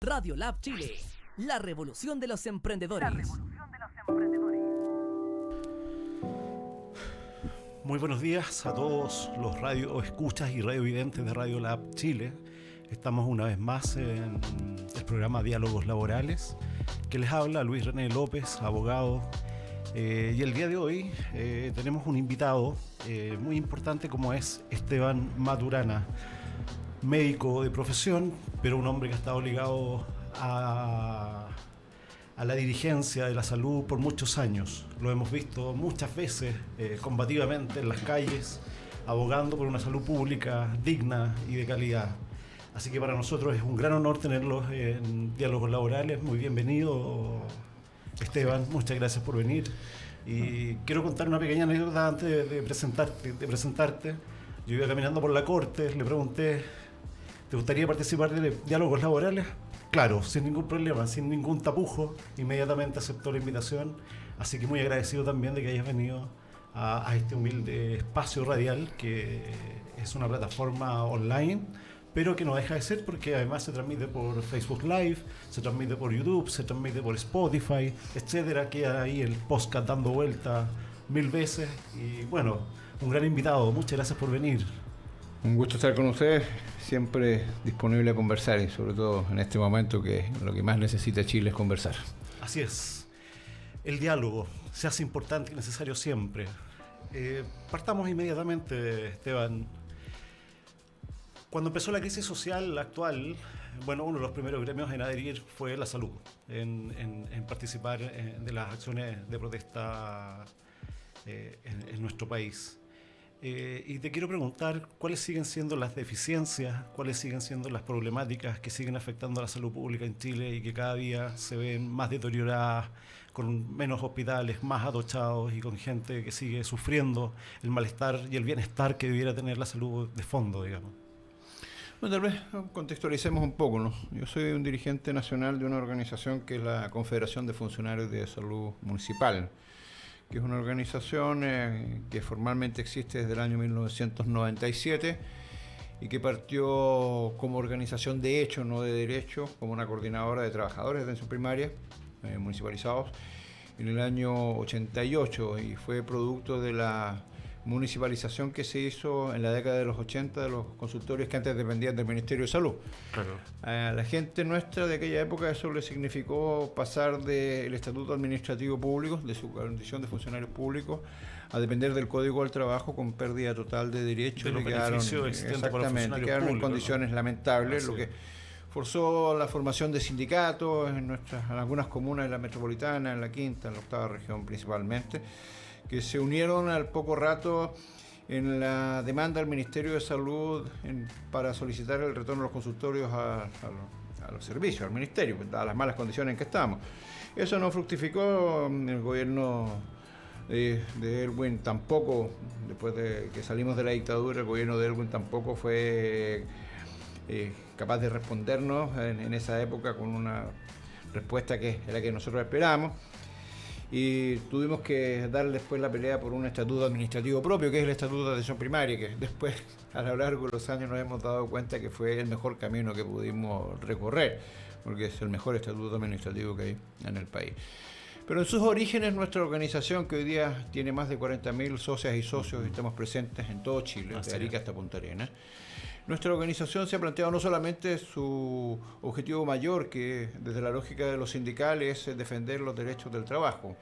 Radio Lab Chile, la revolución de los emprendedores. Muy buenos días a todos los radioescuchas y radiovidentes de Radio Lab Chile. Estamos una vez más en el programa Diálogos Laborales, que les habla Luis René López, abogado. Y el día de hoy tenemos un invitado muy importante como es Esteban Maturana, médico de profesión, pero un hombre que ha estado ligado a la dirigencia de la salud por muchos años. Lo hemos visto muchas veces combativamente en las calles, abogando por una salud pública digna y de calidad. Así que para nosotros es un gran honor tenerlos en Diálogos Laborales. Muy bienvenido, Esteban, muchas gracias por venir. Y quiero contar una pequeña anécdota antes de presentarte. Yo iba caminando por la corte, le pregunté: ¿te gustaría participar de Diálogos Laborales? Claro, sin ningún problema, sin ningún tapujo. Inmediatamente aceptó la invitación. Así que muy agradecido también de que hayas venido a este humilde espacio radial, que es una plataforma online, pero que no deja de ser porque además se transmite por Facebook Live, se transmite por YouTube, se transmite por Spotify, etcétera. Queda ahí el podcast dando vuelta 1000 veces. Y bueno, un gran invitado. Muchas gracias por venir. Un gusto estar con ustedes, siempre disponible a conversar y sobre todo en este momento que lo que más necesita Chile es conversar. Así es. El diálogo se hace importante y necesario siempre. Partamos inmediatamente, Esteban. Cuando empezó la crisis social actual, bueno, uno de los primeros gremios en adherir fue la salud, en participar de las acciones de protesta en nuestro país. Y te quiero preguntar cuáles siguen siendo las deficiencias, cuáles siguen siendo las problemáticas que siguen afectando a la salud pública en Chile y que cada día se ven más deterioradas, con menos hospitales, más atochados y con gente que sigue sufriendo el malestar y el bienestar que debiera tener la salud de fondo, digamos. Bueno, tal vez contextualicemos un poco, ¿no? Yo soy un dirigente nacional de una organización que es la Confederación de Funcionarios de Salud Municipal, que es una organización que formalmente existe desde el año 1997 y que partió como organización de hecho, no de derecho, como una coordinadora de trabajadores de atención primaria municipalizados en el año 88 y fue producto de la municipalización que se hizo en la década de los 80 de los consultorios que antes dependían del Ministerio de Salud. Claro. A la gente nuestra de aquella época eso le significó pasar del estatuto administrativo público, de su condición de funcionarios públicos, a depender del Código del Trabajo con pérdida total de derechos. De los beneficios existentes para los funcionarios quedaron en públicos, condiciones ¿no? lamentables, lo que forzó la formación de sindicatos en algunas comunas de la metropolitana, en la quinta, en la octava región principalmente, que se unieron al poco rato en la demanda al Ministerio de Salud para solicitar el retorno de los consultorios a los servicios, al Ministerio, dadas las malas condiciones en que estamos. Eso no fructificó. El gobierno de Erwin tampoco, después de que salimos de la dictadura, el gobierno de Erwin tampoco fue capaz de respondernos en esa época con una respuesta que era la que nosotros esperábamos. Y tuvimos que darle después la pelea por un estatuto administrativo propio, que es el estatuto de atención primaria, que después a lo largo de los años nos hemos dado cuenta que fue el mejor camino que pudimos recorrer, porque es el mejor estatuto administrativo que hay en el país. Pero en sus orígenes nuestra organización, que hoy día tiene más de 40.000 socias y socios, estamos presentes en todo Chile, de Arica hasta Punta Arenas. Nuestra organización se ha planteado no solamente su objetivo mayor, que desde la lógica de los sindicales es defender los derechos del trabajo.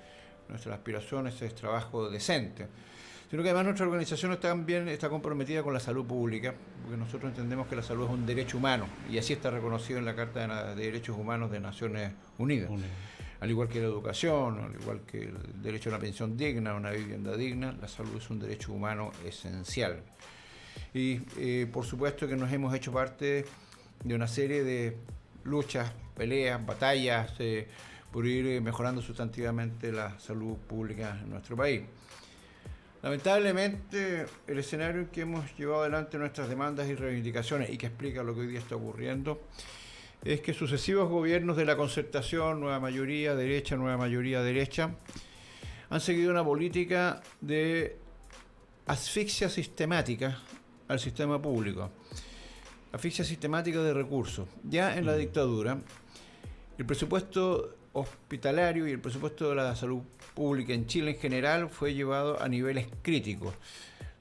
Nuestra aspiración es trabajo decente, sino que además nuestra organización también está comprometida con la salud pública, porque nosotros entendemos que la salud es un derecho humano, y así está reconocido en la Carta de Derechos Humanos de Naciones Unidas. Al igual que la educación, al igual que el derecho a una pensión digna, a una vivienda digna, la salud es un derecho humano esencial. Y por supuesto que nos hemos hecho parte de una serie de luchas, peleas, batallas por ir mejorando sustantivamente la salud pública en nuestro país. Lamentablemente, el escenario en que hemos llevado adelante nuestras demandas y reivindicaciones y que explica lo que hoy día está ocurriendo es que sucesivos gobiernos de la concertación, nueva mayoría derecha, han seguido una política de asfixia sistemática al sistema público, asfixia sistemática de recursos. Ya en la dictadura el presupuesto hospitalario y el presupuesto de la salud pública en Chile en general fue llevado a niveles críticos.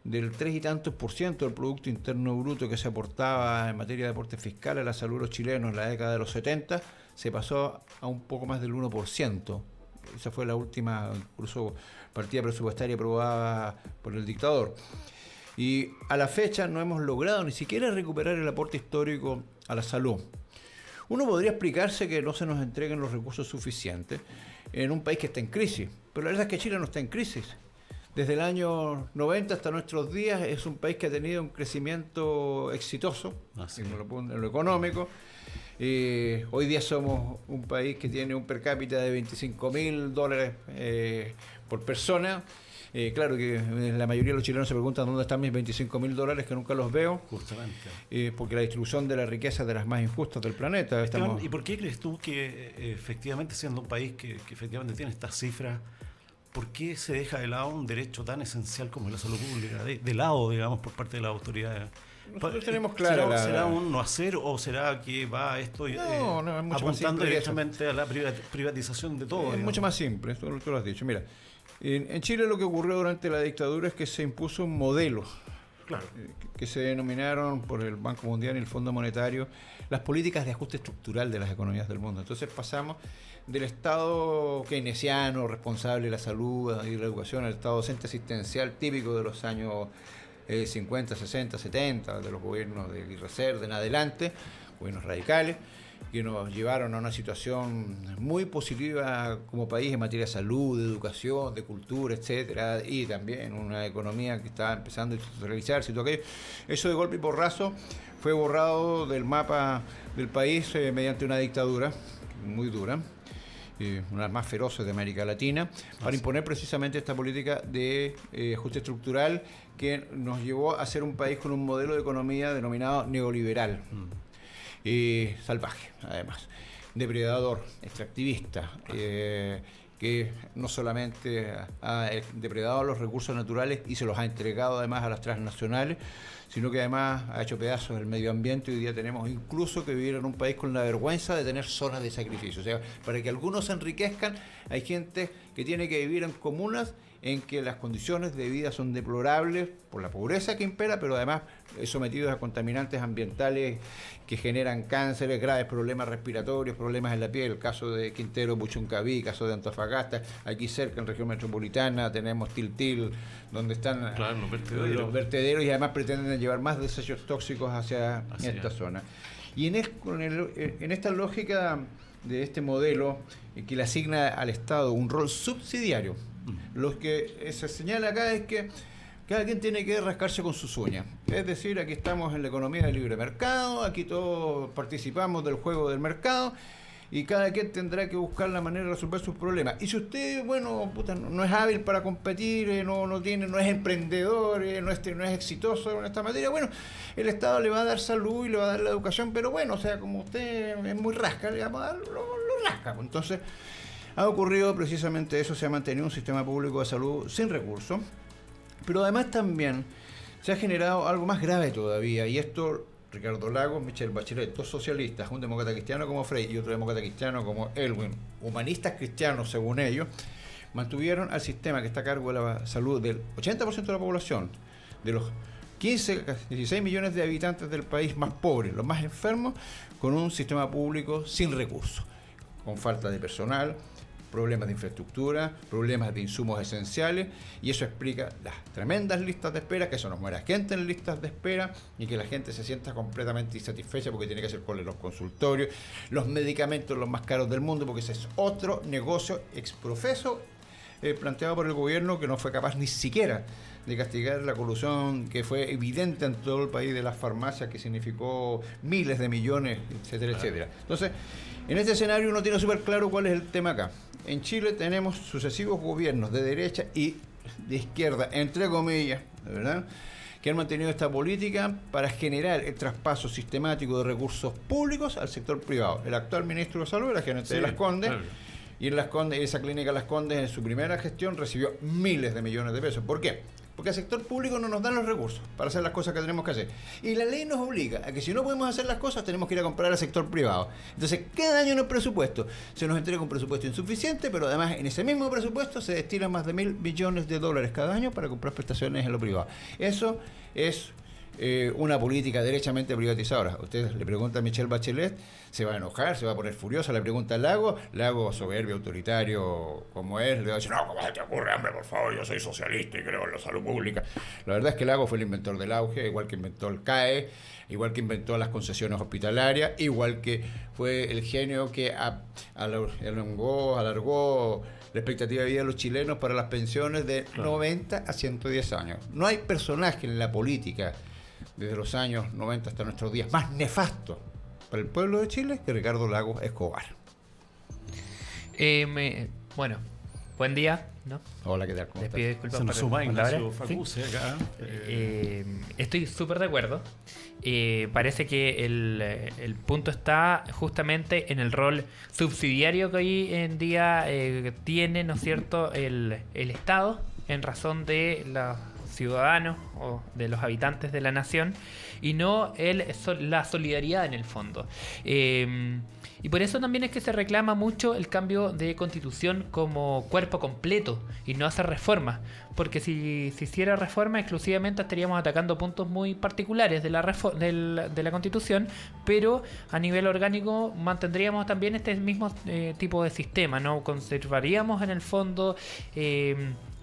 Del 3 y tantos % del Producto Interno Bruto que se aportaba en materia de aporte fiscal a la salud de los chilenos en la década de los 70, se pasó a un poco más del 1%. Esa fue la última, incluso, partida presupuestaria aprobada por el dictador. Y a la fecha no hemos logrado ni siquiera recuperar el aporte histórico a la salud. Uno podría explicarse que no se nos entreguen los recursos suficientes en un país que está en crisis, pero la verdad es que Chile no está en crisis. Desde el año 90 hasta nuestros días es un país que ha tenido un crecimiento exitoso en lo económico. Hoy día somos un país que tiene un per cápita de $25.000 por persona. Claro que la mayoría de los chilenos se preguntan dónde están mis $25.000, que nunca los veo. Justamente. Porque la distribución de la riqueza es de las más injustas del planeta. Esteban, ¿y por qué crees tú que efectivamente, siendo un país que efectivamente tiene estas cifras, ¿por qué se deja de lado un derecho tan esencial como la salud pública? De lado, digamos, por parte de las autoridades. Nosotros tenemos claro. ¿Será un no hacer o será que va esto apuntando directamente a la privatización de todo? Es mucho más simple, esto tú lo has dicho. Mira, en Chile lo que ocurrió durante la dictadura es que se impuso un modelo. Claro. Que se denominaron por el Banco Mundial y el Fondo Monetario las políticas de ajuste estructural de las economías del mundo. Entonces pasamos del Estado keynesiano, responsable de la salud y la educación, al Estado docente asistencial típico de los años 50, 60, 70, de los gobiernos de Guirrecer en adelante, gobiernos radicales, que nos llevaron a una situación muy positiva como país en materia de salud, de educación, de cultura, etcétera, y también una economía que estaba empezando a institucionalizarse y todo aquello. Eso de golpe y porrazo fue borrado del mapa del país mediante una dictadura muy dura, una de las más feroces de América Latina, para imponer precisamente esta política de ajuste estructural que nos llevó a ser un país con un modelo de economía denominado neoliberal. Salvaje, además, depredador, extractivista, que no solamente ha depredado los recursos naturales y se los ha entregado además a las transnacionales, sino que además ha hecho pedazos del medio ambiente. Hoy día tenemos incluso que vivir en un país con la vergüenza de tener zonas de sacrificio. O sea, para que algunos se enriquezcan, hay gente que tiene que vivir en comunas en que las condiciones de vida son deplorables por la pobreza que impera, pero además sometidos a contaminantes ambientales que generan cánceres, graves problemas respiratorios, problemas en la piel. El caso de Quintero Puchuncaví, caso de Antofagasta, aquí cerca en región metropolitana tenemos Tiltil, donde están los vertederos y además pretenden llevar más desechos tóxicos hacia esta zona. Y en esta lógica de este modelo que le asigna al Estado un rol subsidiario, lo que se señala acá es que cada quien tiene que rascarse con sus uñas. Es decir, aquí estamos en la economía del libre mercado, aquí todos participamos del juego del mercado y cada quien tendrá que buscar la manera de resolver sus problemas. Y si usted, no es hábil para competir, no es emprendedor, no es exitoso en esta materia, el Estado le va a dar salud y le va a dar la educación, pero como usted es muy rasca, le vamos a dar lo rasca. Entonces, ha ocurrido precisamente eso, se ha mantenido un sistema público de salud sin recursos, pero además también se ha generado algo más grave todavía, y esto Ricardo Lagos, Michelle Bachelet, dos socialistas, un demócrata cristiano como Frey y otro demócrata cristiano como Elwin, humanistas cristianos según ellos, mantuvieron al sistema que está a cargo de la salud del 80% de la población, de los 16 millones de habitantes del país más pobres, los más enfermos, con un sistema público sin recursos, con falta de personal, problemas de infraestructura, problemas de insumos esenciales, y eso explica las tremendas listas de espera, que eso nos muera gente en listas de espera y que la gente se sienta completamente insatisfecha porque tiene que hacer cola en los consultorios, los medicamentos los más caros del mundo, porque ese es otro negocio exprofeso planteado por el gobierno, que no fue capaz ni siquiera de castigar la colusión que fue evidente en todo el país de las farmacias, que significó miles de millones, etcétera, etcétera. Entonces, en este escenario uno tiene súper claro cuál es el tema acá. En Chile tenemos sucesivos gobiernos de derecha y de izquierda, entre comillas, ¿verdad?, que han mantenido esta política para generar el traspaso sistemático de recursos públicos al sector privado. El actual ministro de Salud era gerente de Las Condes, y en Las Condes, esa clínica Las Condes en su primera gestión recibió miles de millones de pesos. ¿Por qué? porque al sector público no nos dan los recursos para hacer las cosas que tenemos que hacer. Y la ley nos obliga a que si no podemos hacer las cosas, tenemos que ir a comprar al sector privado. Entonces, cada año en el presupuesto se nos entrega un presupuesto insuficiente, pero además en ese mismo presupuesto se destinan más de $1.000 billones cada año para comprar prestaciones en lo privado. Eso es una política derechamente privatizadora. Ustedes le preguntan a Michelle Bachelet, se va a enojar, se va a poner furiosa, le pregunta a Lago soberbio, autoritario como es, le va a decir, no, ¿cómo se te ocurre, hombre, por favor, yo soy socialista y creo en la salud pública? La verdad es que Lago fue el inventor del auge, igual que inventó el CAE, igual que inventó las concesiones hospitalarias, igual que fue el genio que alargó la expectativa de vida de los chilenos para las pensiones de 90 a 110 años. No hay personaje en la política desde los años 90 hasta nuestros días más nefasto para el pueblo de Chile que Ricardo Lagos Escobar. Bueno, buen día, ¿no? Hola, ¿qué tal? ¿Cómo Les pido disculpas Se nos por suma la Ignacio palabra. Facuse acá. Estoy súper de acuerdo. Parece que el punto está justamente en el rol subsidiario que hoy en día tiene, ¿no es cierto?, el Estado en razón de los ciudadanos o de los habitantes de la nación, y no la solidaridad en el fondo. Y por eso también es que se reclama mucho el cambio de constitución como cuerpo completo y no hacer reformas, porque si se hiciera reforma exclusivamente estaríamos atacando puntos muy particulares de la constitución, pero a nivel orgánico mantendríamos también este mismo tipo de sistema, ¿no? Conservaríamos en el fondo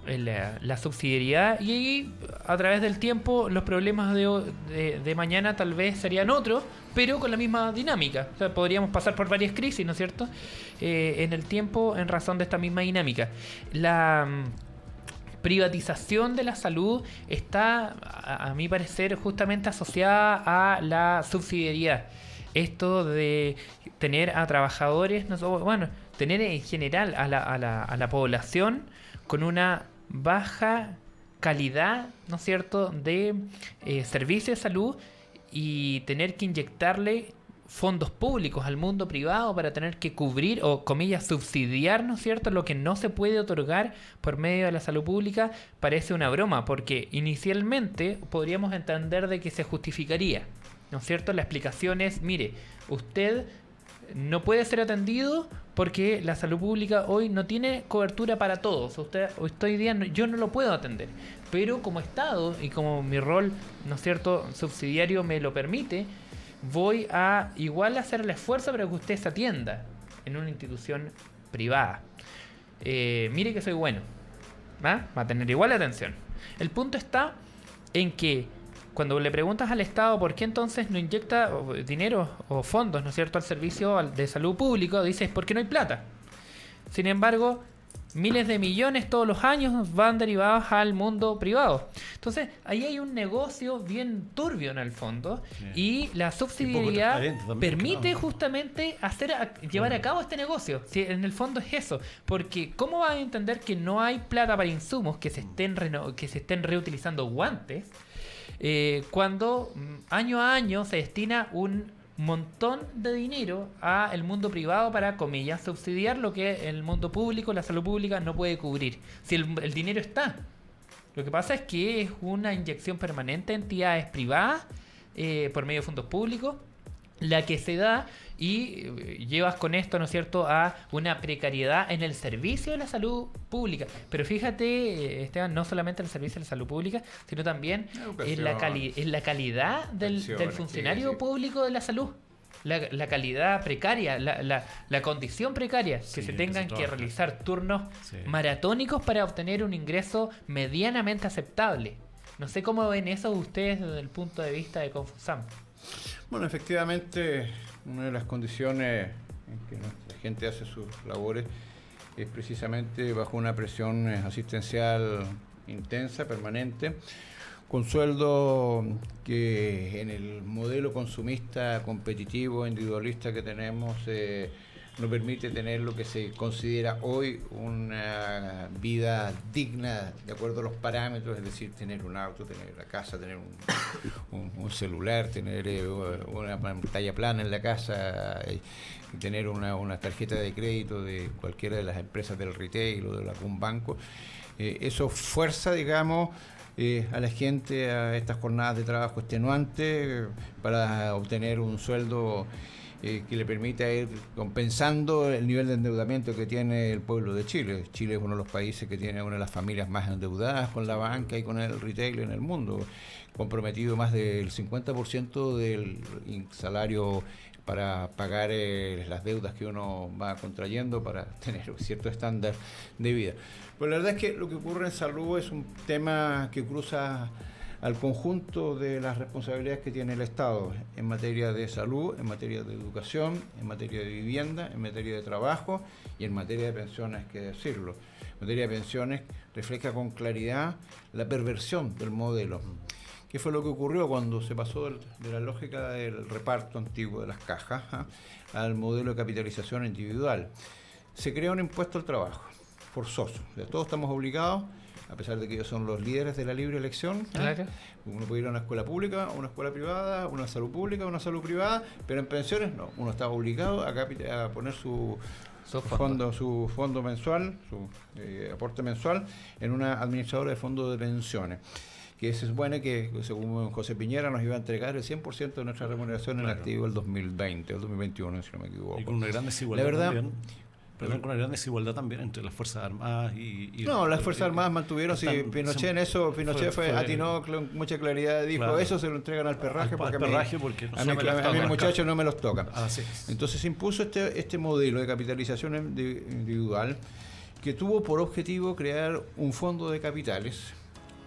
la subsidiariedad, y a través del tiempo los problemas de mañana tal vez serían otros, pero con la misma dinámica. O sea, podríamos pasar por varias crisis, ¿no es cierto?, en el tiempo en razón de esta misma dinámica. La privatización de la salud está, a mi parecer, justamente asociada a la subsidiariedad. Esto de tener a trabajadores, tener en general a la población con una baja calidad, ¿no es cierto?, de servicios de salud, y tener que inyectarle fondos públicos al mundo privado para tener que cubrir o, comillas, subsidiar, ¿no es cierto?, lo que no se puede otorgar por medio de la salud pública, parece una broma, porque inicialmente podríamos entender de que se justificaría, ¿no es cierto? La explicación es, mire, usted no puede ser atendido porque la salud pública hoy no tiene cobertura para todos. Hoy día yo no lo puedo atender, pero como Estado y como mi rol, ¿no es cierto?, subsidiario me lo permite, voy a igual hacer el esfuerzo para que usted se atienda en una institución privada. Mire que soy bueno, va a tener igual atención. El punto está en que cuando le preguntas al Estado por qué entonces no inyecta dinero o fondos, ¿no es cierto?, al servicio de salud público, dices porque no hay plata. Sin embargo, miles de millones todos los años van derivados al mundo privado. Entonces, ahí hay un negocio bien turbio en el fondo, y la subsidiariedad permite justamente llevar a cabo este negocio. Sí, en el fondo es eso, porque ¿cómo vas a entender que no hay plata para insumos, que se estén reutilizando guantes, cuando año a año se destina un montón de dinero a el mundo privado para, comillas, subsidiar lo que el mundo público, la salud pública, no puede cubrir? Si el dinero está. Lo que pasa es que es una inyección permanente a entidades privadas por medio de fondos públicos la que se da, y llevas con esto, ¿no es cierto?, a una precariedad en el servicio de la salud pública. Pero fíjate, Esteban, no solamente en el servicio de la salud pública, sino también en la calidad del funcionario público de la salud. La calidad precaria, la condición precaria, que se tengan que realizar turnos maratónicos para obtener un ingreso medianamente aceptable. No sé cómo ven eso ustedes desde el punto de vista de Confusam. Bueno, efectivamente, una de las condiciones en que nuestra gente hace sus labores es precisamente bajo una presión asistencial intensa, permanente, con sueldo que en el modelo consumista, competitivo, individualista que tenemos, nos permite tener lo que se considera hoy una vida digna de acuerdo a los parámetros, es decir, tener un auto, tener una casa, tener un celular, tener una pantalla plana en la casa, y tener una tarjeta de crédito de cualquiera de las empresas del retail o de algún banco. Eso fuerza, digamos, a la gente a estas jornadas de trabajo extenuantes para obtener un sueldo que le permita ir compensando el nivel de endeudamiento que tiene el pueblo de Chile. Chile es uno de los países que tiene una de las familias más endeudadas con la banca y con el retail en el mundo, comprometido más del 50% del salario para pagar las deudas que uno va contrayendo para tener un cierto estándar de vida. Pues la verdad es que lo que ocurre en salud es un tema que cruza al conjunto de las responsabilidades que tiene el Estado en materia de salud, en materia de educación, en materia de vivienda, en materia de trabajo y en materia de pensiones, que decirlo. En materia de pensiones refleja con claridad la perversión del modelo. ¿Qué fue lo que ocurrió cuando se pasó de la lógica del reparto antiguo de las cajas al modelo de capitalización individual? Se crea un impuesto al trabajo, forzoso. O sea, todos estamos obligados, a pesar de que ellos son los líderes de la libre elección. Claro. Uno puede ir a una escuela pública, a una escuela privada, una salud pública, una salud privada, pero en pensiones no. Uno está obligado a poner su fondo mensual, su aporte mensual en una administradora de fondos de pensiones, que se supone que, según José Piñera, nos iba a entregar el 100% de nuestra remuneración en activo el 2020, el 2021, si no me equivoco. Y con una gran desigualdad. La verdad, también. Perdón, con una gran desigualdad también entre las Fuerzas Armadas y no, las Fuerzas Armadas mantuvieron, Pinochet atinó con mucha claridad, dijo, claro, eso se lo entregan al perraje, porque a mí muchachos no me los tocan. Entonces se impuso este modelo de capitalización individual que tuvo por objetivo crear un fondo de capitales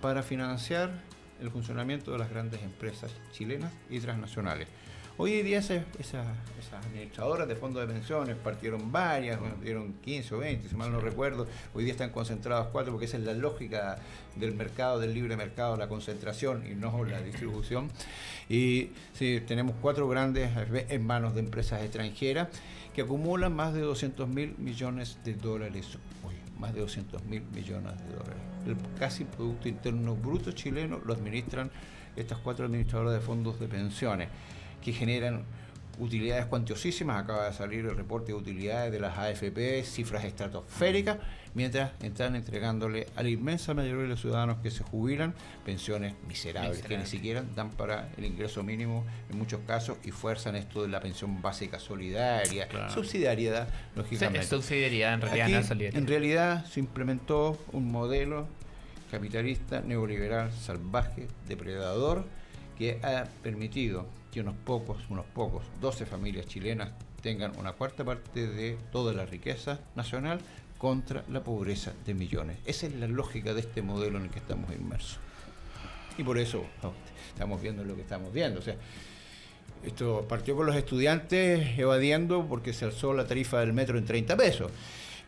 para financiar el funcionamiento de las grandes empresas chilenas y transnacionales. Hoy en día esas administradoras de fondos de pensiones partieron varias, dieron 15 o 20, si mal no recuerdo. Hoy día están concentrados 4, porque esa es la lógica del mercado, del libre mercado, la concentración y no la distribución. Y sí, tenemos 4 grandes en manos de empresas extranjeras que acumulan más de 200.000 millones de dólares hoy. Más de 200.000 millones de dólares. El casi Producto Interno Bruto chileno lo administran estas 4 administradoras de fondos de pensiones, que generan utilidades cuantiosísimas. Acaba de salir el reporte de utilidades de las AFP, cifras estratosféricas, mientras están entregándole a la inmensa mayoría de los ciudadanos que se jubilan pensiones miserables, que ni siquiera dan para el ingreso mínimo en muchos casos, y fuerzan esto de la pensión básica solidaria, claro, subsidiariedad, lógicamente. Sí, subsidiariedad, en realidad. Aquí, no es solidaridad. En realidad se implementó un modelo capitalista, neoliberal, salvaje, depredador, que ha permitido que unos pocos, 12 familias chilenas tengan una cuarta parte de toda la riqueza nacional contra la pobreza de millones. Esa es la lógica de este modelo en el que estamos inmersos. Y por eso estamos viendo lo que estamos viendo. O sea, esto partió con los estudiantes evadiendo porque se alzó la tarifa del metro en 30 pesos.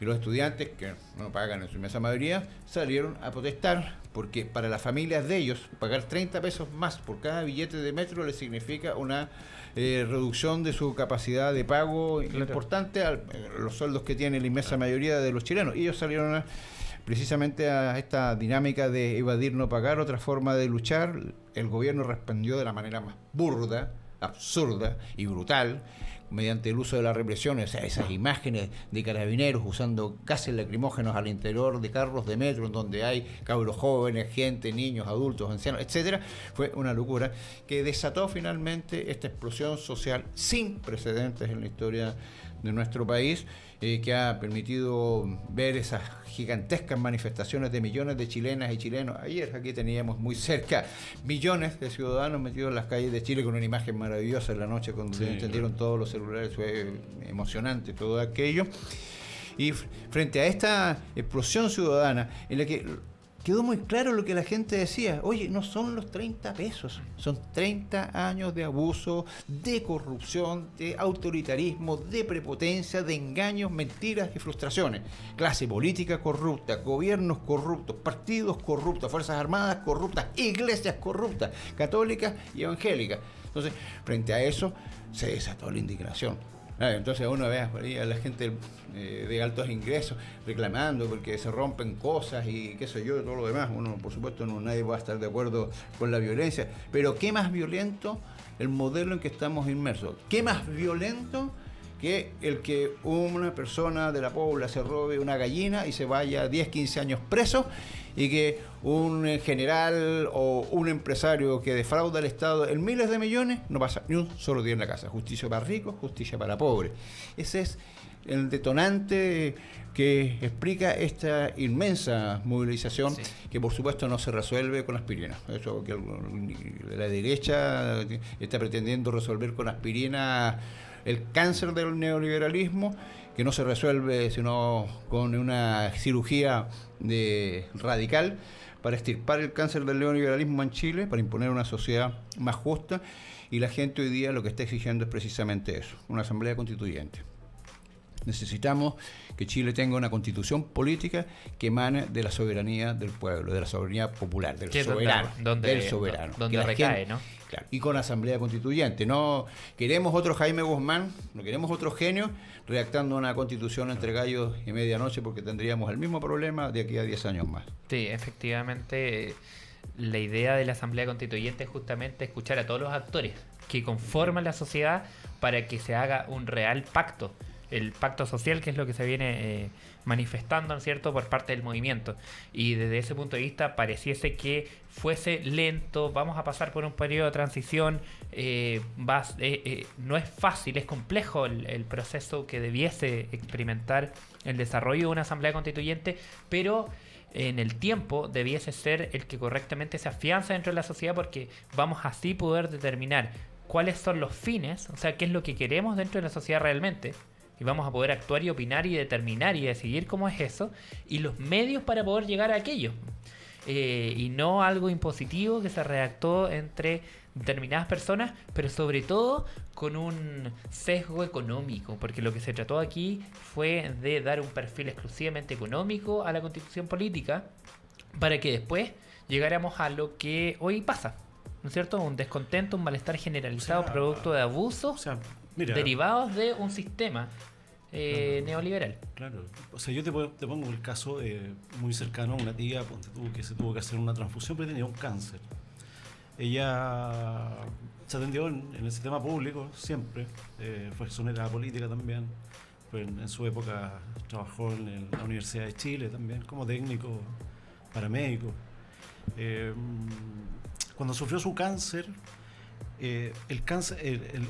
Y los estudiantes, que no pagan en su inmensa mayoría, salieron a protestar porque para las familias de ellos pagar 30 pesos más por cada billete de metro les significa una reducción de su capacidad de pago, claro, importante a los sueldos que tiene la inmensa mayoría de los chilenos. Y ellos salieron precisamente a esta dinámica de evadir, no pagar. Otra forma de luchar, el gobierno respondió de la manera más burda, absurda y brutal, mediante el uso de la represión. O sea, esas imágenes de carabineros usando gases lacrimógenos al interior de carros de metro, en donde hay cabros jóvenes, gente, niños, adultos, ancianos, etcétera, fue una locura que desató finalmente esta explosión social sin precedentes en la historia de nuestro país, que ha permitido ver esas gigantescas manifestaciones de millones de chilenas y chilenos. Ayer aquí teníamos muy cerca millones de ciudadanos metidos en las calles de Chile con una imagen maravillosa en la noche cuando se encendieron todos los celulares. Fue emocionante todo aquello. Y frente a esta explosión ciudadana en la que quedó muy claro lo que la gente decía: oye, no son los 30 pesos, son 30 años de abuso, de corrupción, de autoritarismo, de prepotencia, de engaños, mentiras y frustraciones. Clase política corrupta, gobiernos corruptos, partidos corruptos, fuerzas armadas corruptas, iglesias corruptas, católicas y evangélicas. Entonces, frente a eso, se desató la indignación. Entonces uno ve a la gente de altos ingresos reclamando porque se rompen cosas y qué sé yo, y todo lo demás. Uno, por supuesto, nadie va a estar de acuerdo con la violencia, pero ¿qué más violento el modelo en que estamos inmersos? ¿Qué más violento que el que una persona de la pobla se robe una gallina y se vaya 10, 15 años preso, y que un general o un empresario que defrauda al Estado en miles de millones no pasa ni un solo día en la casa. Justicia para ricos, justicia para pobres. Ese es el detonante que explica esta inmensa movilización, sí, que por supuesto no se resuelve con aspirina. Eso que la derecha está pretendiendo resolver con aspirina el cáncer del neoliberalismo, que no se resuelve sino con una cirugía radical para extirpar el cáncer del neoliberalismo en Chile, para imponer una sociedad más justa, y la gente hoy día lo que está exigiendo es precisamente eso, una asamblea constituyente. Necesitamos que Chile tenga una constitución política que emane de la soberanía del pueblo, de la soberanía popular, del soberano. Donde recae, ¿no? Claro, y con asamblea constituyente. No queremos otro Jaime Guzmán, no queremos otro genio redactando una constitución entre gallos y medianoche, porque tendríamos el mismo problema de aquí a 10 años más. Sí, efectivamente, la idea de la asamblea constituyente es justamente escuchar a todos los actores que conforman la sociedad para que se haga un real pacto. El pacto social, que es lo que se viene manifestando, ¿no es cierto?, por parte del movimiento. Y desde ese punto de vista pareciese que fuese lento, vamos a pasar por un periodo de transición, no es fácil, es complejo el proceso que debiese experimentar el desarrollo de una asamblea constituyente, pero en el tiempo debiese ser el que correctamente se afianza dentro de la sociedad, porque vamos así poder determinar cuáles son los fines, o sea, qué es lo que queremos dentro de la sociedad realmente. Y vamos a poder actuar y opinar y determinar y decidir cómo es eso, y los medios para poder llegar a aquello. Y no algo impositivo que se redactó entre determinadas personas, pero sobre todo con un sesgo económico, porque lo que se trató aquí fue de dar un perfil exclusivamente económico a la constitución política, para que después llegáramos a lo que hoy pasa, ¿no es cierto? Un descontento, un malestar generalizado, producto de abusos derivados de un sistema neoliberal. Claro, o sea, yo te pongo el caso muy cercano a una tía, ponte tú, que se tuvo que hacer una transfusión porque tenía un cáncer. Ella se atendió en el sistema público siempre, fue exonerada política también, en su época trabajó en la Universidad de Chile también como técnico paramédico. Cuando sufrió su cáncer, el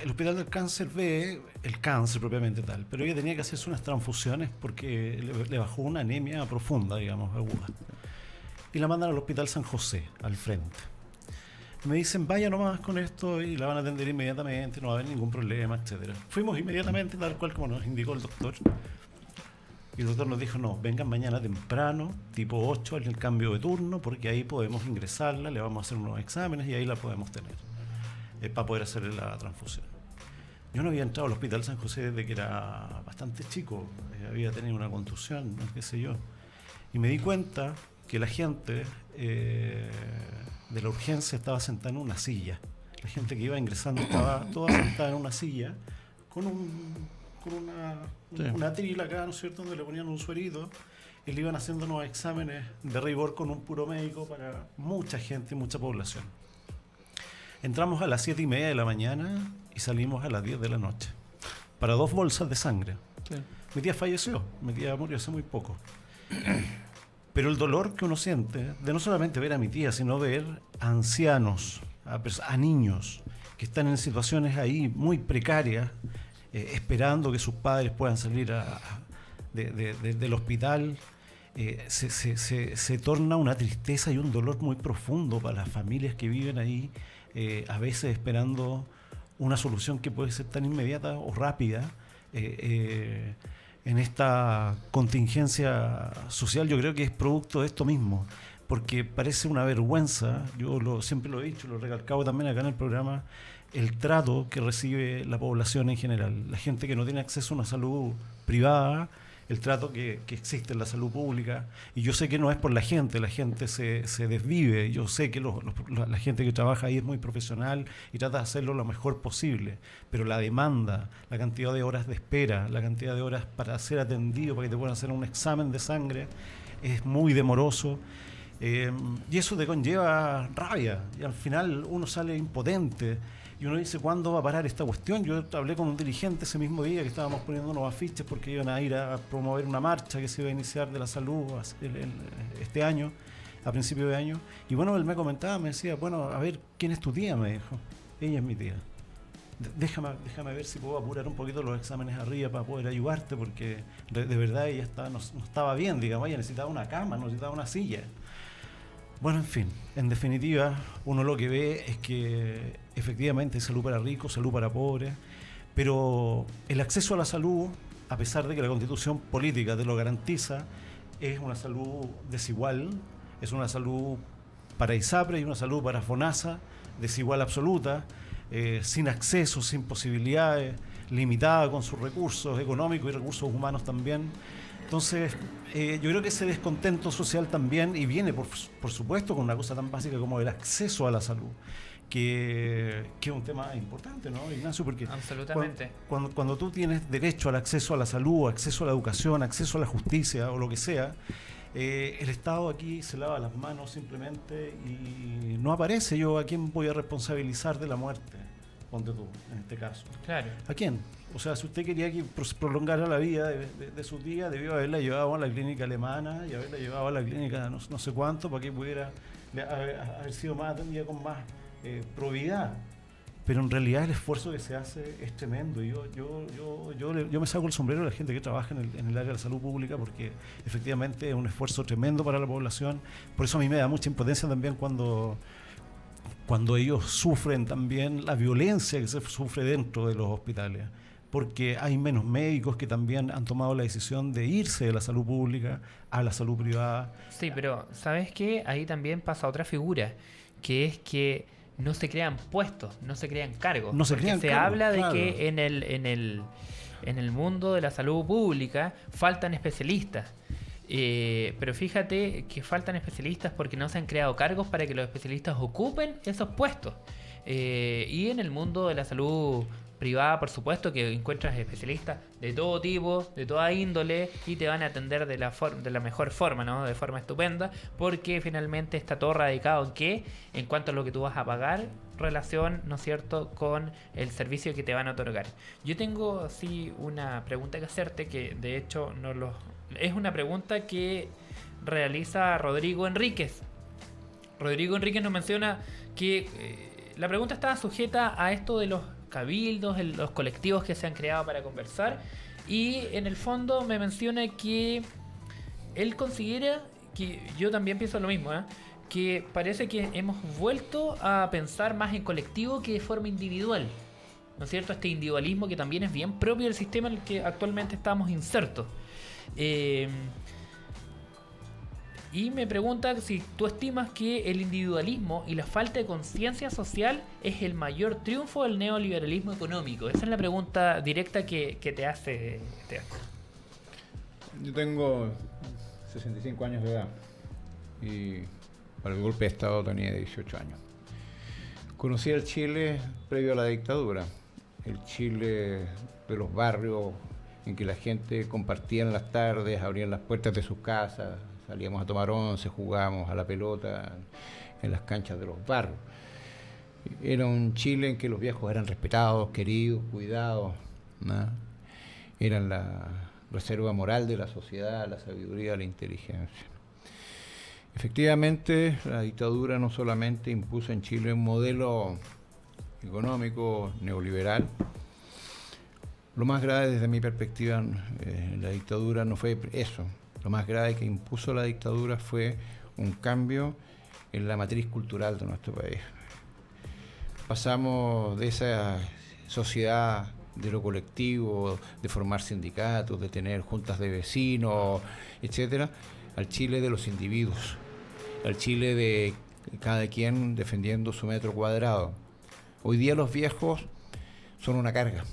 hospital del cáncer ve el cáncer propiamente tal, pero ella tenía que hacerse unas transfusiones porque le bajó una anemia profunda, digamos, aguda, y la mandan al hospital San José, al frente. Me dicen, vaya nomás con esto y la van a atender inmediatamente, no va a haber ningún problema, etcétera. Fuimos inmediatamente, tal cual como nos indicó el doctor, y el doctor nos dijo, no, vengan mañana temprano, tipo 8, en el cambio de turno, porque ahí podemos ingresarla, le vamos a hacer unos exámenes y ahí la podemos tener, para poder hacerle la transfusión. Yo no había entrado al hospital San José desde que era bastante chico, había tenido una contusión, qué sé yo, y me di cuenta que la gente de la urgencia estaba sentada en una silla. La gente que iba ingresando estaba toda sentada en una silla con una trila acá, ¿no es cierto?, donde le ponían un suerito y le iban haciendo unos exámenes de rigor con un puro médico para mucha gente y mucha población. Entramos a las 7:30 de la mañana y salimos a las 10 de la noche para 2 bolsas de sangre. Sí. Mi tía falleció, mi tía murió hace muy poco. Pero el dolor que uno siente de no solamente ver a mi tía, sino ver a ancianos, a niños que están en situaciones ahí muy precarias, esperando que sus padres puedan salir del hospital, se torna una tristeza y un dolor muy profundo para las familias que viven ahí, a veces esperando una solución que puede ser tan inmediata o rápida. En esta contingencia social, yo creo que es producto de esto mismo, porque parece una vergüenza, siempre lo he dicho, lo he recalcado también acá en el programa, el trato que recibe la población en general, la gente que no tiene acceso a una salud privada, el trato que existe en la salud pública. Y yo sé que no es por la gente se desvive, yo sé que la gente que trabaja ahí es muy profesional y trata de hacerlo lo mejor posible, pero la demanda, la cantidad de horas de espera, la cantidad de horas para ser atendido, para que te puedan hacer un examen de sangre, es muy demoroso. Y eso te conlleva rabia y al final uno sale impotente. Y uno dice, ¿cuándo va a parar esta cuestión? Yo hablé con un dirigente ese mismo día que estábamos poniendo unos afiches porque iban a ir a promover una marcha que se iba a iniciar de la salud este año, a principio de año. Y bueno, él me comentaba, me decía, bueno, a ver, ¿quién es tu tía? Me dijo. Ella es mi tía. Déjame ver si puedo apurar un poquito los exámenes arriba para poder ayudarte, porque de verdad ella no estaba bien, digamos, ella necesitaba una cama, necesitaba una silla. Bueno, en fin, en definitiva, uno lo que ve es que efectivamente hay salud para ricos, salud para pobres, pero el acceso a la salud, a pesar de que la Constitución política te lo garantiza, es una salud desigual, es una salud para ISAPRE y una salud para FONASA, desigual absoluta, sin acceso, sin posibilidades, limitada con sus recursos económicos y recursos humanos también. Entonces, yo creo que ese descontento social también, y viene por supuesto con una cosa tan básica como el acceso a la salud, que es un tema importante, ¿no, Ignacio? Porque absolutamente. Cuando tú tienes derecho al acceso a la salud, acceso a la educación, acceso a la justicia o lo que sea, el Estado aquí se lava las manos simplemente y no aparece. Yo, ¿a quién voy a responsabilizar de la muerte? Ponte tú, en este caso. Claro. ¿A quién? O sea, si usted quería que prolongara la vida de su tía, debió haberla llevado a la clínica alemana y haberla llevado a la clínica no sé cuánto para que pudiera haber sido más atendida con más probidad. Pero en realidad el esfuerzo que se hace es tremendo. Y yo me saco el sombrero de la gente que trabaja en el área de la salud pública, porque efectivamente es un esfuerzo tremendo para la población. Por eso a mí me da mucha impotencia también cuando ellos sufren también la violencia que se sufre dentro de los hospitales, porque hay menos médicos que también han tomado la decisión de irse de la salud pública a la salud privada. Sí, pero ¿sabes qué? Ahí también pasa otra figura, que es que no se crean puestos, no se crean cargos. No se crean cargos, habla de claro, que en el mundo de la salud pública faltan especialistas. Pero fíjate que faltan especialistas porque no se han creado cargos para que los especialistas ocupen esos puestos. Y en el mundo de la salud privada, por supuesto, que encuentras especialistas de todo tipo, de toda índole, y te van a atender de la mejor forma, ¿no? De forma estupenda, porque finalmente está todo radicado en qué, en cuanto a lo que tú vas a pagar, relación, ¿no es cierto?, con el servicio que te van a otorgar. Yo tengo así una pregunta que hacerte, que de hecho es una pregunta que realiza Rodrigo Enríquez. Rodrigo Enríquez nos menciona que la pregunta estaba sujeta a esto de los cabildos, los colectivos que se han creado para conversar, y en el fondo me menciona que él considera, que yo también pienso lo mismo, que parece que hemos vuelto a pensar más en colectivo que de forma individual, ¿no es cierto? Este individualismo que también es bien propio del sistema en el que actualmente estamos insertos. Y me pregunta si tú estimas que el individualismo y la falta de conciencia social es el mayor triunfo del neoliberalismo económico. Esa es la pregunta directa que te hace. Yo tengo 65 años de edad y para el golpe de Estado tenía 18 años. Conocí el Chile previo a la dictadura, el Chile de los barrios en que la gente compartía en las tardes, abrían las puertas de sus casas, salíamos a tomar once, jugábamos a la pelota en las canchas de los barrios. Era un Chile en que los viejos eran respetados, queridos, cuidados, ¿no? Eran la reserva moral de la sociedad, la sabiduría, la inteligencia. Efectivamente, la dictadura no solamente impuso en Chile un modelo económico neoliberal. Lo más grave desde mi perspectiva en la dictadura no fue eso. Lo más grave que impuso la dictadura fue un cambio en la matriz cultural de nuestro país. Pasamos de esa sociedad de lo colectivo, de formar sindicatos, de tener juntas de vecinos, etcétera, al Chile de los individuos, al Chile de cada quien defendiendo su metro cuadrado. Hoy día los viejos son una carga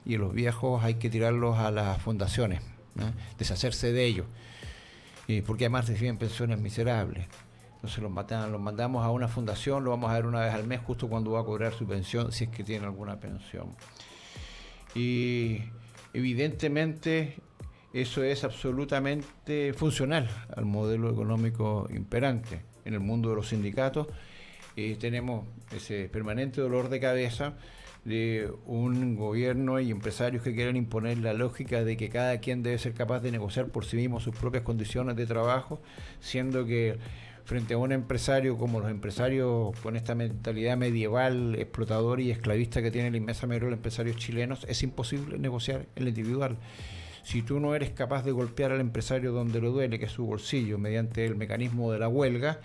y los viejos hay que tirarlos a las fundaciones, ¿no? Deshacerse de ellos, porque además reciben pensiones miserables. Entonces los mandamos a una fundación, lo vamos a ver una vez al mes justo cuando va a cobrar su pensión, si es que tiene alguna pensión. Y evidentemente eso es absolutamente funcional al modelo económico imperante. En el mundo de los sindicatos tenemos ese permanente dolor de cabeza de un gobierno y empresarios que quieren imponer la lógica de que cada quien debe ser capaz de negociar por sí mismo sus propias condiciones de trabajo, siendo que frente a un empresario como los empresarios con esta mentalidad medieval, explotadora y esclavista que tiene la inmensa mayoría de los empresarios chilenos, es imposible negociar en lo individual. Si tú no eres capaz de golpear al empresario donde lo duele, que es su bolsillo, mediante el mecanismo de la huelga,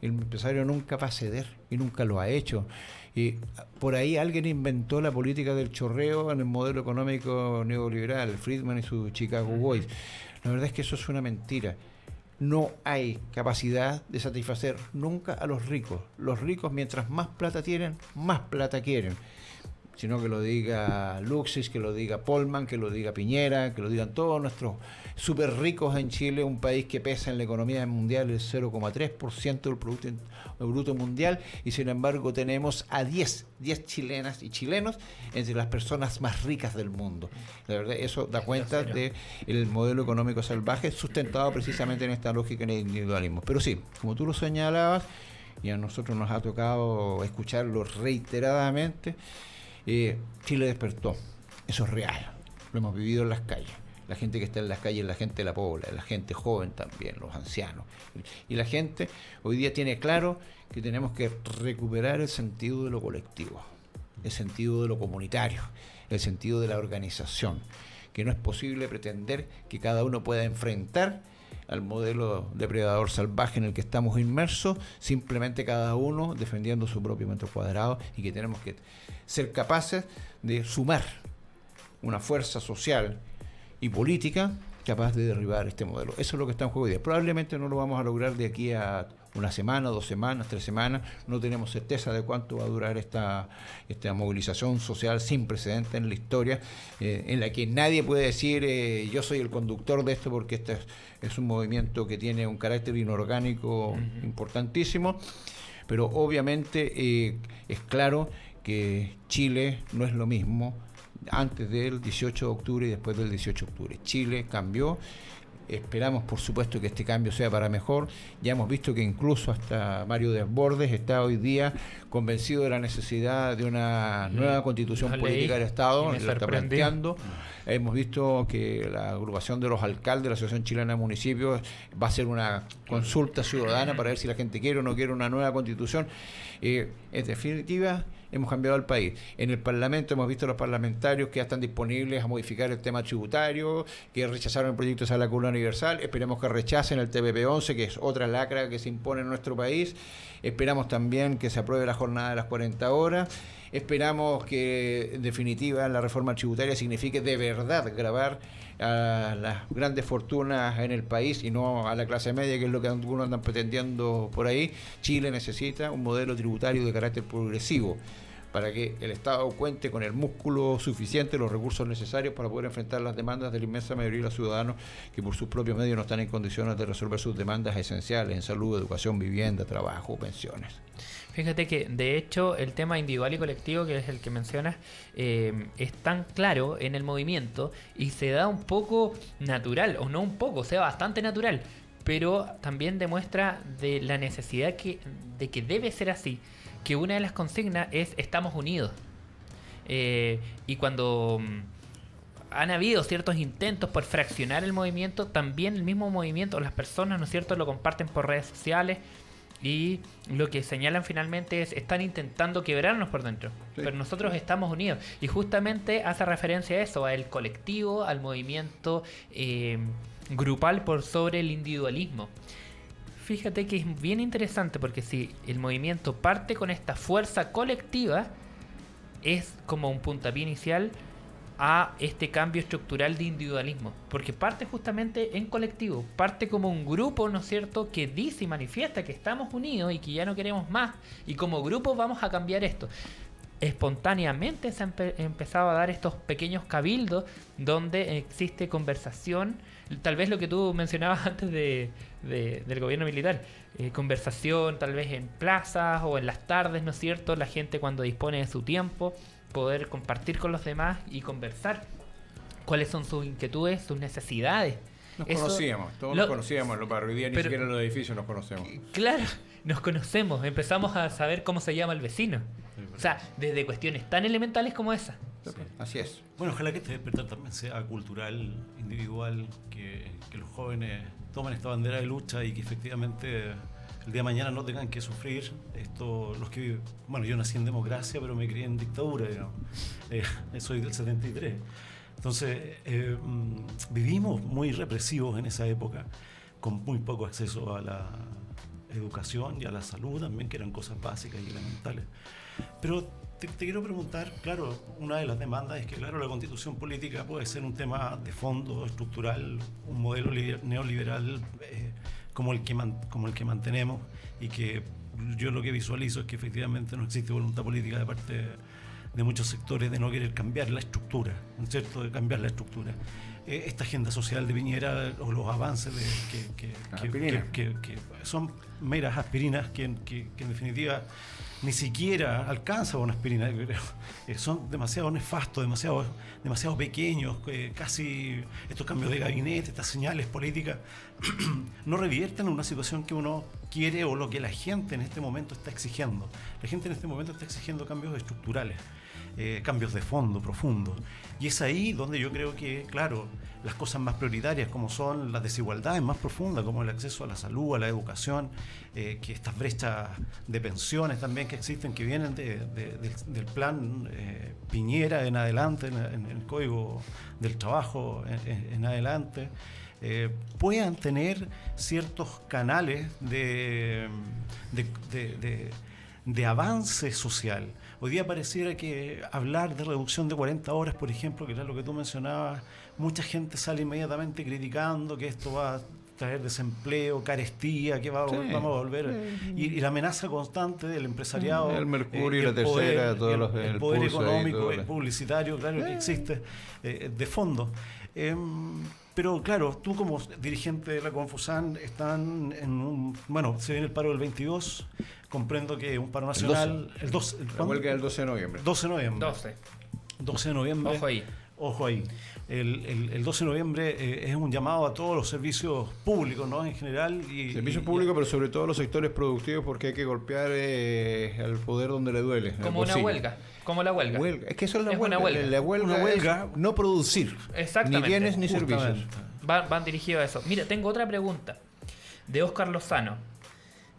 el empresario nunca va a ceder y nunca lo ha hecho. Y por ahí alguien inventó la política del chorreo en el modelo económico neoliberal, Friedman y su Chicago Boys. La verdad es que eso es una mentira. No hay capacidad de satisfacer nunca a los ricos. Los ricos, mientras más plata tienen, más plata quieren. Sino que lo diga Luxis, que lo diga Polman, que lo diga Piñera, que lo digan todos nuestros súper ricos en Chile, un país que pesa en la economía mundial el 0,3% del Producto Bruto Mundial, y sin embargo tenemos a 10 chilenas y chilenos entre las personas más ricas del mundo. La verdad, eso da cuenta del modelo económico salvaje sustentado precisamente en esta lógica en el individualismo. Pero sí, como tú lo señalabas, y a nosotros nos ha tocado escucharlo reiteradamente, Chile despertó, eso es real, lo hemos vivido en las calles. La gente que está en las calles, la gente de la pobla, la gente joven también, los ancianos. Y la gente hoy día tiene claro que tenemos que recuperar el sentido de lo colectivo, el sentido de lo comunitario, el sentido de la organización, que no es posible pretender que cada uno pueda enfrentar al modelo depredador salvaje en el que estamos inmersos, simplemente cada uno defendiendo su propio metro cuadrado, y que tenemos que ser capaces de sumar una fuerza social y política capaz de derribar este modelo. Eso es lo que está en juego hoy día. Probablemente no lo vamos a lograr de aquí a una semana, 2 semanas, 3 semanas. No tenemos certeza de cuánto va a durar esta movilización social sin precedentes en la historia, en la que nadie puede decir yo soy el conductor de esto, porque este es un movimiento que tiene un carácter inorgánico importantísimo. Pero obviamente es claro que Chile no es lo mismo antes del 18 de octubre y después del 18 de octubre. Chile cambió. Esperamos, por supuesto, que este cambio sea para mejor. Ya hemos visto que incluso hasta Mario Desbordes está hoy día convencido de la necesidad de una nueva constitución política del Estado, lo está planteando. Hemos visto que la agrupación de los alcaldes de la Asociación Chilena de Municipios va a hacer una consulta ciudadana para ver si la gente quiere o no quiere una nueva constitución. En definitiva, hemos cambiado el país. En el Parlamento hemos visto a los parlamentarios que ya están disponibles a modificar el tema tributario, que rechazaron el proyecto de Sala Comuna Universal. Esperemos que rechacen el TPP-11, que es otra lacra que se impone en nuestro país. Esperamos también que se apruebe la jornada de las 40 horas. Esperamos que, en definitiva, la reforma tributaria signifique de verdad gravar a las grandes fortunas en el país y no a la clase media, que es lo que algunos andan pretendiendo por ahí. Chile necesita un modelo tributario de carácter progresivo para que el Estado cuente con el músculo suficiente, los recursos necesarios para poder enfrentar las demandas de la inmensa mayoría de los ciudadanos que por sus propios medios no están en condiciones de resolver sus demandas esenciales en salud, educación, vivienda, trabajo, pensiones. Fíjate que, de hecho, el tema individual y colectivo, que es el que mencionas, es tan claro en el movimiento y se da un poco natural, o no un poco, sea bastante natural, pero también demuestra de la necesidad de que debe ser así, que una de las consignas es estamos unidos. Y cuando han habido ciertos intentos por fraccionar el movimiento, también el mismo movimiento, las personas, ¿no es cierto?, lo comparten por redes sociales. Y lo que señalan finalmente es están intentando quebrarnos por dentro, sí, pero nosotros estamos unidos. Y justamente hace referencia a eso, al colectivo, al movimiento grupal por sobre el individualismo. Fíjate que es bien interesante, porque si el movimiento parte con esta fuerza colectiva, es como un puntapié inicial a este cambio estructural de individualismo, porque parte justamente en colectivo, parte como un grupo, ¿no es cierto?, que dice y manifiesta que estamos unidos y que ya no queremos más, y como grupo vamos a cambiar esto. Espontáneamente se han empezado a dar estos pequeños cabildos donde existe conversación, tal vez lo que tú mencionabas antes del gobierno militar, conversación tal vez en plazas o en las tardes, ¿no es cierto?, la gente cuando dispone de su tiempo, poder compartir con los demás y conversar cuáles son sus inquietudes, sus necesidades. Nos Eso- conocíamos, todos nos conocíamos en los barrios. Hoy día ni pero- siquiera en los edificios nos conocemos. Claro, nos conocemos, empezamos a saber cómo se llama el vecino. O sea, desde cuestiones tan elementales como esa. Así es. Bueno, ojalá que este despertar también sea cultural, individual, que los jóvenes tomen esta bandera de lucha y que efectivamente el día de mañana no tengan que sufrir esto, los que, bueno, yo nací en democracia, pero me crié en dictadura, digamos. Soy del 73. Entonces, vivimos muy represivos en esa época, con muy poco acceso a la educación y a la salud también, que eran cosas básicas y elementales. Pero te quiero preguntar, claro, una de las demandas es que, claro, la constitución política puede ser un tema de fondo, estructural, un modelo neoliberal como el que mantenemos, y que yo lo que visualizo es que efectivamente no existe voluntad política de parte de muchos sectores de no querer cambiar la estructura, ¿no es cierto?, de cambiar la estructura. Esta agenda social de Piñera o los avances que son meras aspirinas que en definitiva ni siquiera alcanza una aspirina, yo creo. Son demasiado nefastos, demasiado pequeños, casi estos cambios de gabinete, estas señales políticas no revierten en una situación que uno quiere o lo que la gente en este momento está exigiendo. La gente en este momento está exigiendo cambios estructurales, cambios de fondo, profundos. Y es ahí donde yo creo que, claro, las cosas más prioritarias, como son las desigualdades más profundas, como el acceso a la salud, a la educación, que estas brechas de pensiones también que existen, que vienen del plan Piñera en adelante, en el Código del Trabajo en adelante, puedan tener ciertos canales de avance social. Hoy día pareciera que hablar de reducción de 40 horas, por ejemplo, que era lo que tú mencionabas, mucha gente sale inmediatamente criticando que esto va a traer desempleo, carestía, que vamos a volver. Y la amenaza constante del empresariado. El Mercurio y la Tercera, todos el poder económico, publicitario, claro, que existe de fondo. Pero claro, tú como dirigente de la Confusan están se viene el paro del 22, comprendo que es un paro nacional. La huelga del 12 de noviembre. 12 de noviembre. 12 de noviembre. Ojo ahí. El 12 de noviembre es un llamado a todos los servicios públicos, ¿no?, en general. Servicios públicos, pero sobre todo los sectores productivos, porque hay que golpear al poder donde le duele. Como una huelga. Como la huelga. Es que eso es la huelga. Una huelga. La huelga es no producir. Exactamente. Ni bienes ni servicios. Van dirigidos a eso. Mira, tengo otra pregunta de Óscar Lozano.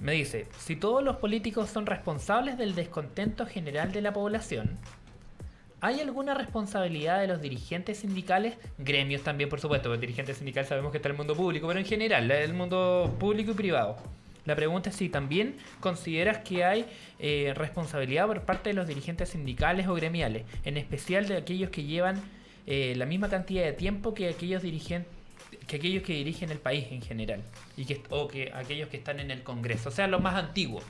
Me dice, si todos los políticos son responsables del descontento general de la población, ¿hay alguna responsabilidad de los dirigentes sindicales? Gremios también, por supuesto, porque el dirigente sindical sabemos que está en el mundo público, pero en general, el mundo público y privado. La pregunta es si también consideras que hay responsabilidad por parte de los dirigentes sindicales o gremiales, en especial de aquellos que llevan la misma cantidad de tiempo que aquellos que dirigen el país en general, o que aquellos que están en el Congreso, o sea, los más antiguos.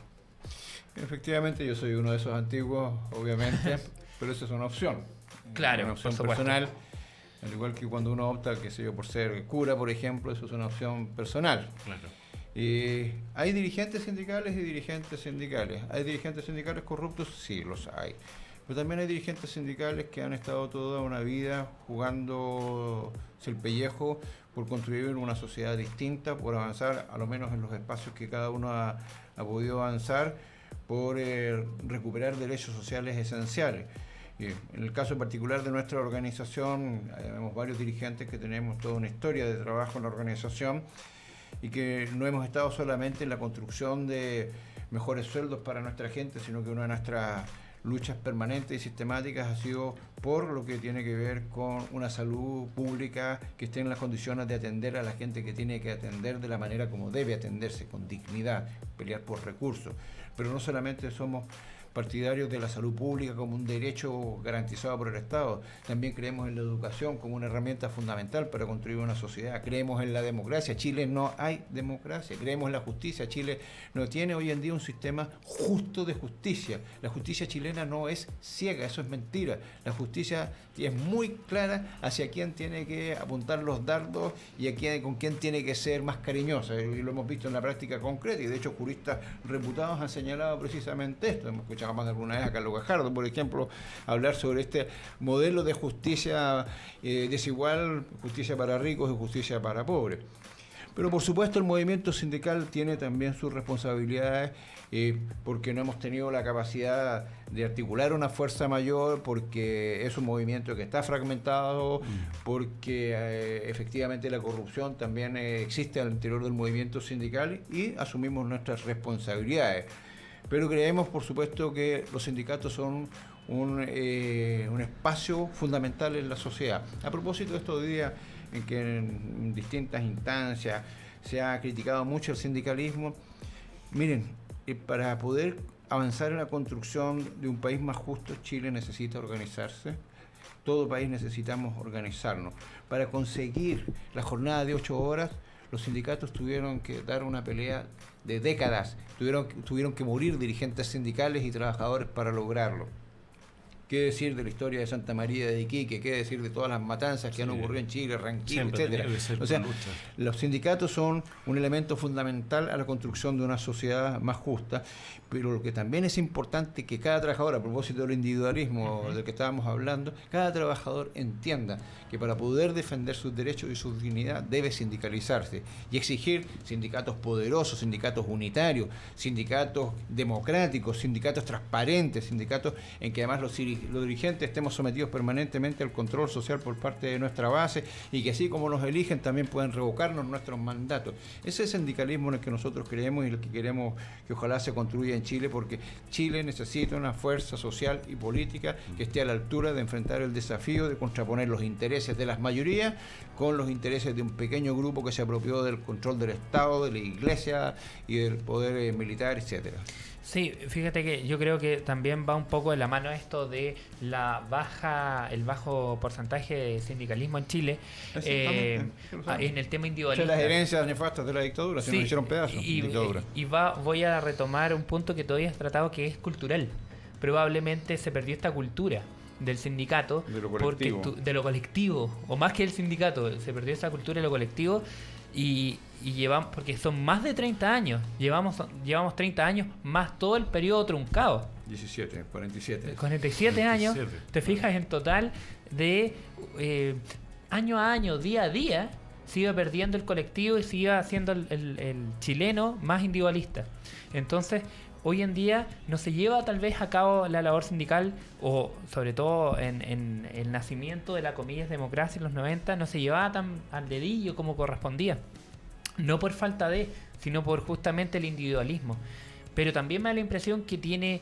Efectivamente, yo soy uno de esos antiguos, obviamente, pero eso es una opción. Claro, una opción personal, al igual que cuando uno opta, qué sé yo, por ser cura, por ejemplo, eso es una opción personal. Claro. ¿Hay dirigentes sindicales y dirigentes sindicales? ¿Hay dirigentes sindicales corruptos? Sí, los hay. Pero también hay dirigentes sindicales que han estado toda una vida jugándose el pellejo por construir una sociedad distinta, por avanzar a lo menos en los espacios que cada uno ha podido avanzar, por recuperar derechos sociales esenciales. En el caso en particular de nuestra organización, tenemos varios dirigentes que tenemos toda una historia de trabajo en la organización y que no hemos estado solamente en la construcción de mejores sueldos para nuestra gente, sino que una de nuestras luchas permanentes y sistemáticas ha sido por lo que tiene que ver con una salud pública que esté en las condiciones de atender a la gente que tiene que atender de la manera como debe atenderse, con dignidad, pelear por recursos. Pero no solamente somos partidarios de la salud pública como un derecho garantizado por el Estado, también creemos en la educación como una herramienta fundamental para construir una sociedad, creemos en la democracia. Chile no hay democracia, creemos en la justicia. Chile no tiene hoy en día un sistema justo de justicia. La justicia chilena no es ciega, eso es mentira. La justicia es muy clara hacia quién tiene que apuntar los dardos y con quién tiene que ser más cariñosa, y lo hemos visto en la práctica concreta, y de hecho juristas reputados han señalado precisamente esto. Hemos escuchado escuchado más de alguna vez a Carlos Gajardo, por ejemplo, hablar sobre este modelo de justicia desigual, justicia para ricos y justicia para pobres. Pero por supuesto el movimiento sindical tiene también sus responsabilidades, porque no hemos tenido la capacidad de articular una fuerza mayor, porque es un movimiento que está fragmentado, porque efectivamente la corrupción también existe al interior del movimiento sindical y asumimos nuestras responsabilidades. Pero creemos, por supuesto, que los sindicatos son un espacio fundamental en la sociedad. A propósito de estos días en que en distintas instancias se ha criticado mucho el sindicalismo, miren, para poder avanzar en la construcción de un país más justo, Chile necesita organizarse. Todo país necesitamos organizarnos. Para conseguir la jornada de 8 horas, los sindicatos tuvieron que dar una pelea de décadas, tuvieron que morir dirigentes sindicales y trabajadores para lograrlo. ¿Qué decir de la historia de Santa María de Iquique? ¿Qué decir de todas las matanzas que han ocurrido en Chile, Ranquil, etcétera? O sea, los sindicatos son un elemento fundamental a la construcción de una sociedad más justa, pero lo que también es importante que cada trabajador, a propósito del individualismo del que estábamos hablando, cada trabajador entienda que para poder defender sus derechos y su dignidad debe sindicalizarse y exigir sindicatos poderosos, sindicatos unitarios, sindicatos democráticos, sindicatos transparentes, sindicatos en que además los dirigentes estemos sometidos permanentemente al control social por parte de nuestra base y que así como nos eligen también pueden revocarnos nuestros mandatos. Ese es el sindicalismo en el que nosotros creemos y el que queremos que ojalá se construya en Chile, porque Chile necesita una fuerza social y política que esté a la altura de enfrentar el desafío de contraponer los intereses de las mayorías con los intereses de un pequeño grupo que se apropió del control del Estado, de la Iglesia y del poder militar, etcétera. Sí, fíjate que yo creo que también va un poco de la mano esto de el bajo porcentaje de sindicalismo en Chile en el tema individualista. O sea, las herencias nefastas de la dictadura, se nos hicieron pedazos. Voy a retomar un punto que todavía has tratado, que es cultural. Probablemente se perdió esta cultura del sindicato, de lo colectivo, o más que el sindicato, se perdió esa cultura de lo colectivo. Y llevamos, porque son más de 30 años, llevamos 30 años más todo el periodo truncado. 47 años, te fijas, en total de año a año, día a día, se iba perdiendo el colectivo y se iba haciendo el chileno más individualista. Entonces, hoy en día no se lleva tal vez a cabo la labor sindical, o sobre todo en el nacimiento de la comillas democracia en los 90, no se llevaba tan al dedillo como correspondía. No por falta de, sino por justamente el individualismo. Pero también me da la impresión que tiene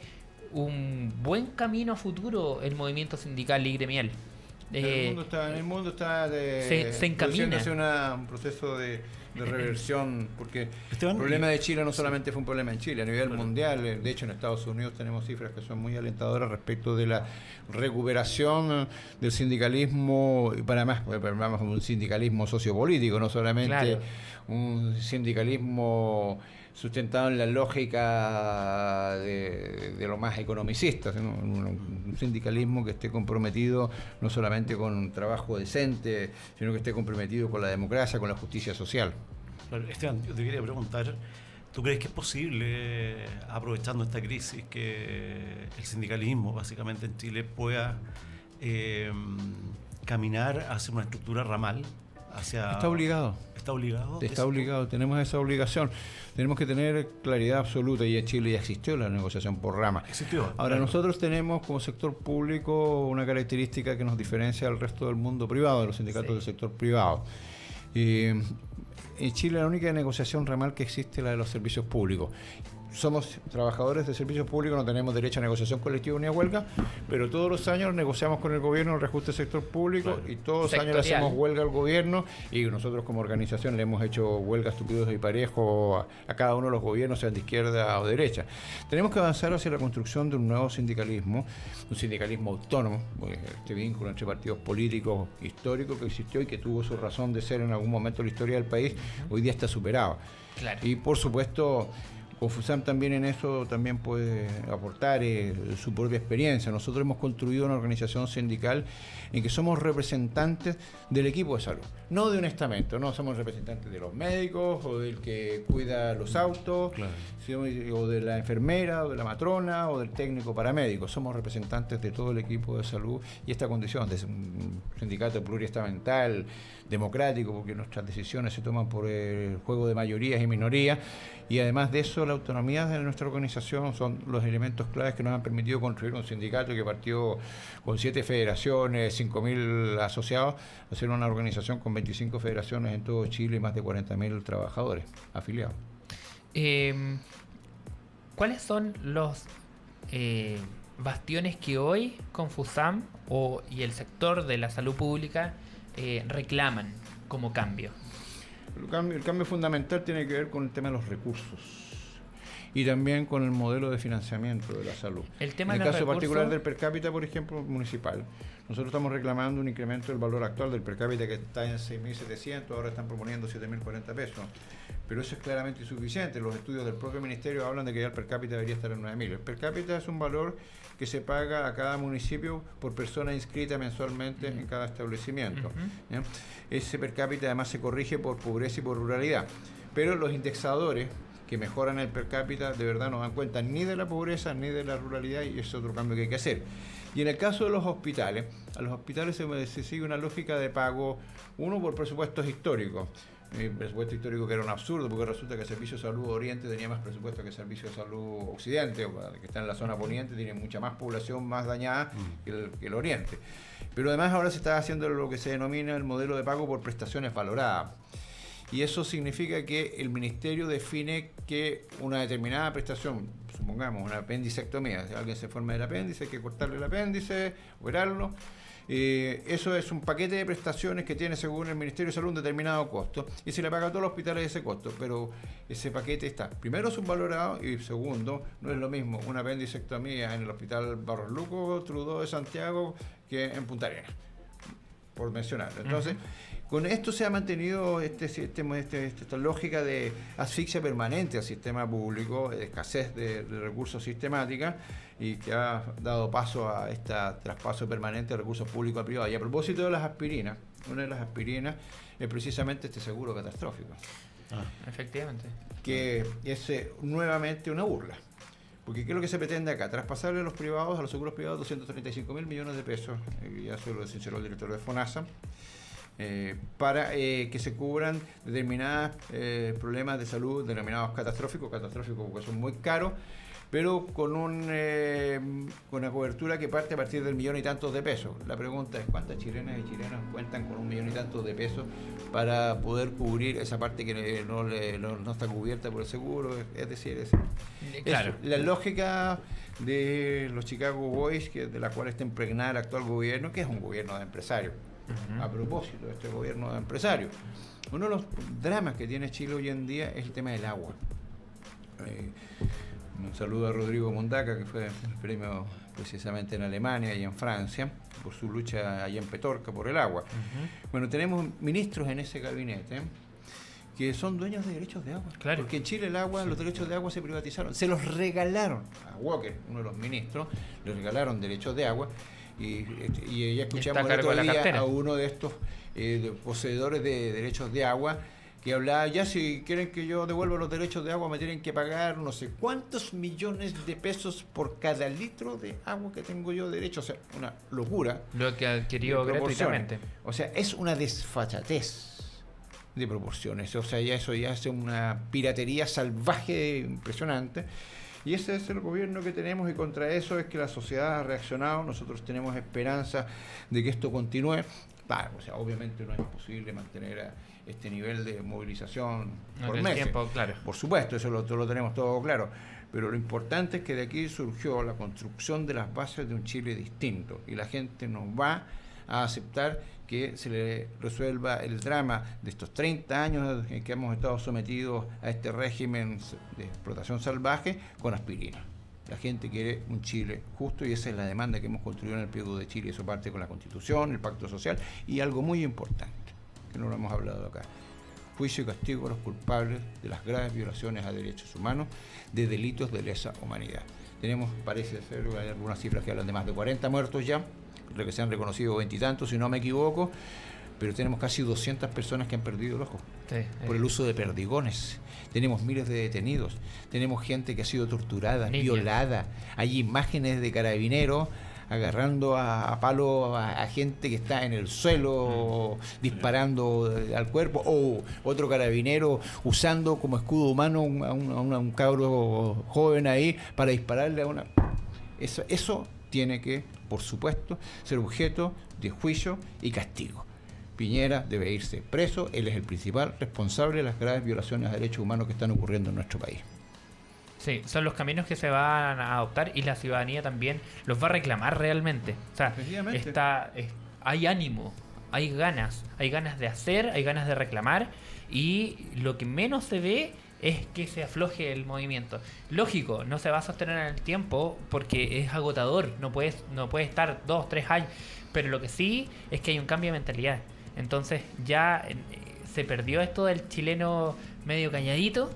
un buen camino a futuro el movimiento sindical y gremial. El mundo está se encamina. Un proceso de reversión, porque el problema de Chile no solamente fue un problema en Chile, a nivel mundial. De hecho, en Estados Unidos tenemos cifras que son muy alentadoras respecto de la recuperación del sindicalismo, y para más un sindicalismo sociopolítico, no solamente un sindicalismo sustentado en la lógica de lo más economicista, sino un sindicalismo que esté comprometido no solamente con un trabajo decente, sino que esté comprometido con la democracia, con la justicia social. Esteban, yo te quería preguntar, ¿tú crees que es posible, aprovechando esta crisis, que el sindicalismo básicamente en Chile pueda caminar hacia una estructura ramal? Está obligado. Está obligado, tenemos esa obligación. Tenemos que tener claridad absoluta, y en Chile ya existió la negociación por rama. Ahora, nosotros tenemos como sector público una característica que nos diferencia del resto del mundo privado, de los sindicatos del sector privado. En Chile la única negociación ramal que existe es la de los servicios públicos. Somos trabajadores de servicios públicos, no tenemos derecho a negociación colectiva ni a huelga, pero todos los años negociamos con el gobierno el reajuste del sector público, y todos los años le hacemos huelga al gobierno, y nosotros como organización le hemos hecho huelgas estúpidos y parejos a cada uno de los gobiernos, sean de izquierda o derecha. Tenemos que avanzar hacia la construcción de un nuevo sindicalismo, un sindicalismo autónomo, este vínculo entre partidos políticos históricos que existió y que tuvo su razón de ser en algún momento de la historia del país, hoy día está superado. Y por supuesto Confusam también en eso también puede aportar su propia experiencia. Nosotros hemos construido una organización sindical en que somos representantes del equipo de salud, no de un estamento, no somos representantes de los médicos o del que cuida los autos, Claro. o de la enfermera o de la matrona o del técnico paramédico. Somos representantes de todo el equipo de salud, y esta condición de un sindicato pluriestamental, democrático, porque nuestras decisiones se toman por el juego de mayorías y minorías, y además de eso la autonomía de nuestra organización son los elementos claves que nos han permitido construir un sindicato que partió con 7 federaciones, 5.000 asociados, a ser una organización con 25 federaciones en todo Chile y más de 40.000 trabajadores afiliados. ¿Cuáles son los bastiones que hoy Confusam y el sector de la salud pública reclaman como cambio? El cambio fundamental tiene que ver con el tema de los recursos y también con el modelo de financiamiento de la salud. El tema en de el los caso recursos, particular del per cápita, por ejemplo, municipal, nosotros estamos reclamando un incremento del valor actual del per cápita, que está en 6.700, ahora están proponiendo 7.040 pesos. Pero eso es claramente insuficiente. Los estudios del propio ministerio hablan de que ya el per cápita debería estar en 9.000. El per cápita es un valor que se paga a cada municipio por persona inscrita mensualmente en cada establecimiento. ¿Ya? Ese per cápita además se corrige por pobreza y por ruralidad. Pero los indexadores que mejoran el per cápita de verdad no dan cuenta ni de la pobreza ni de la ruralidad, y es otro cambio que hay que hacer. Y en el caso de los hospitales, a los hospitales se sigue una lógica de pago, uno por presupuestos históricos. El presupuesto histórico que era un absurdo, porque resulta que el Servicio de Salud Oriente tenía más presupuesto que el Servicio de Salud Occidente, que está en la zona poniente, tiene mucha más población más dañada que el Oriente. Pero además ahora se está haciendo lo que se denomina el modelo de pago por prestaciones valoradas. Y eso significa que el ministerio define que una determinada prestación, supongamos una apendicectomía, si alguien se forma del apéndice, hay que cortarle el apéndice, operarlo. Eso es un paquete de prestaciones que tiene, según el Ministerio de Salud, un determinado costo, y se le paga a todos los hospitales ese costo, pero ese paquete está, primero, subvalorado, y segundo, no es lo mismo una apendicectomía en el Hospital Barros Luco, Trudeau de Santiago, que en Punta Arenas, por mencionarlo. Entonces, con esto se ha mantenido esta lógica de asfixia permanente al sistema público, de escasez de recursos sistemática, y que ha dado paso a este traspaso permanente de recursos públicos a privados. Y a propósito de las aspirinas, una de las aspirinas es precisamente este seguro catastrófico, Efectivamente. que es nuevamente una burla. Porque ¿qué es lo que se pretende acá? Traspasarle a los privados, a los seguros privados, 235.000 millones de pesos, ya se lo sinceró el director de FONASA, para que se cubran determinados problemas de salud denominados catastróficos porque son muy caros, pero con una cobertura que parte a partir del 1.000.000 y tantos de pesos. La pregunta es cuántas chilenas y chilenos cuentan con 1.000.000 y tantos de pesos para poder cubrir esa parte que no está cubierta por el seguro. Es decir, claro, la lógica de los Chicago Boys, de la cual está impregnada el actual gobierno, que es un gobierno de empresarios. A propósito de este gobierno de empresarios, uno de los dramas que tiene Chile hoy en día es el tema del agua. Un saludo a Rodrigo Mondaca, que fue el premio precisamente en Alemania y en Francia, por su lucha allá en Petorca por el agua. Bueno, tenemos ministros en ese gabinete que son dueños de derechos de agua. Claro. Porque en Chile el agua, los derechos de agua se privatizaron, se los regalaron a Walker, uno de los ministros, le regalaron derechos de agua. Y ya escuchamos el otro día a uno de estos poseedores de derechos de agua que hablaba, ya si quieren que yo devuelva los derechos de agua me tienen que pagar no sé cuántos millones de pesos por cada litro de agua que tengo yo derecho. O sea, una locura. Lo que adquirió gratuitamente. O sea, es una desfachatez de proporciones. O sea, eso ya es una piratería salvaje impresionante. Y ese es el gobierno que tenemos, y contra eso es que la sociedad ha reaccionado. Nosotros tenemos esperanza de que esto continúe. O sea, obviamente no es posible mantener este nivel de movilización por meses. Tiempo, claro. Por supuesto, eso lo tenemos todo claro. Pero lo importante es que de aquí surgió la construcción de las bases de un Chile distinto. Y la gente nos va a aceptar que se le resuelva el drama de estos 30 años en que hemos estado sometidos a este régimen de explotación salvaje con aspirina. La gente quiere un Chile justo, y esa es la demanda que hemos construido en el pliego de Chile. Eso parte con la Constitución, el Pacto Social y algo muy importante, que no lo hemos hablado acá. juicio y castigo a los culpables de las graves violaciones a derechos humanos, de delitos de lesa humanidad. Tenemos, parece ser, hay algunas cifras que hablan de más de 40 muertos ya, creo que se han reconocido 20 y tantos, si no me equivoco, pero tenemos casi 200 personas que han perdido el ojo por el uso de perdigones. Tenemos miles de detenidos, tenemos gente que ha sido torturada, violada. Hay imágenes de carabineros agarrando a palo a gente que está en el suelo, disparando al cuerpo, o otro carabinero usando como escudo humano a un cabro joven ahí para dispararle a una... Eso tiene que, por supuesto, ser objeto de juicio y castigo. Piñera debe irse preso, él es el principal responsable de las graves violaciones a derechos humanos que están ocurriendo en nuestro país. Sí, son los caminos que se van a adoptar y la ciudadanía también los va a reclamar realmente. O sea, hay ánimo, hay ganas de hacer, hay ganas de reclamar, y lo que menos se ve es que se afloje el movimiento. Lógico, no se va a sostener en el tiempo porque es agotador, no puede estar 2, 3 años, pero lo que sí es que hay un cambio de mentalidad. Entonces ya se perdió esto del chileno medio calladito,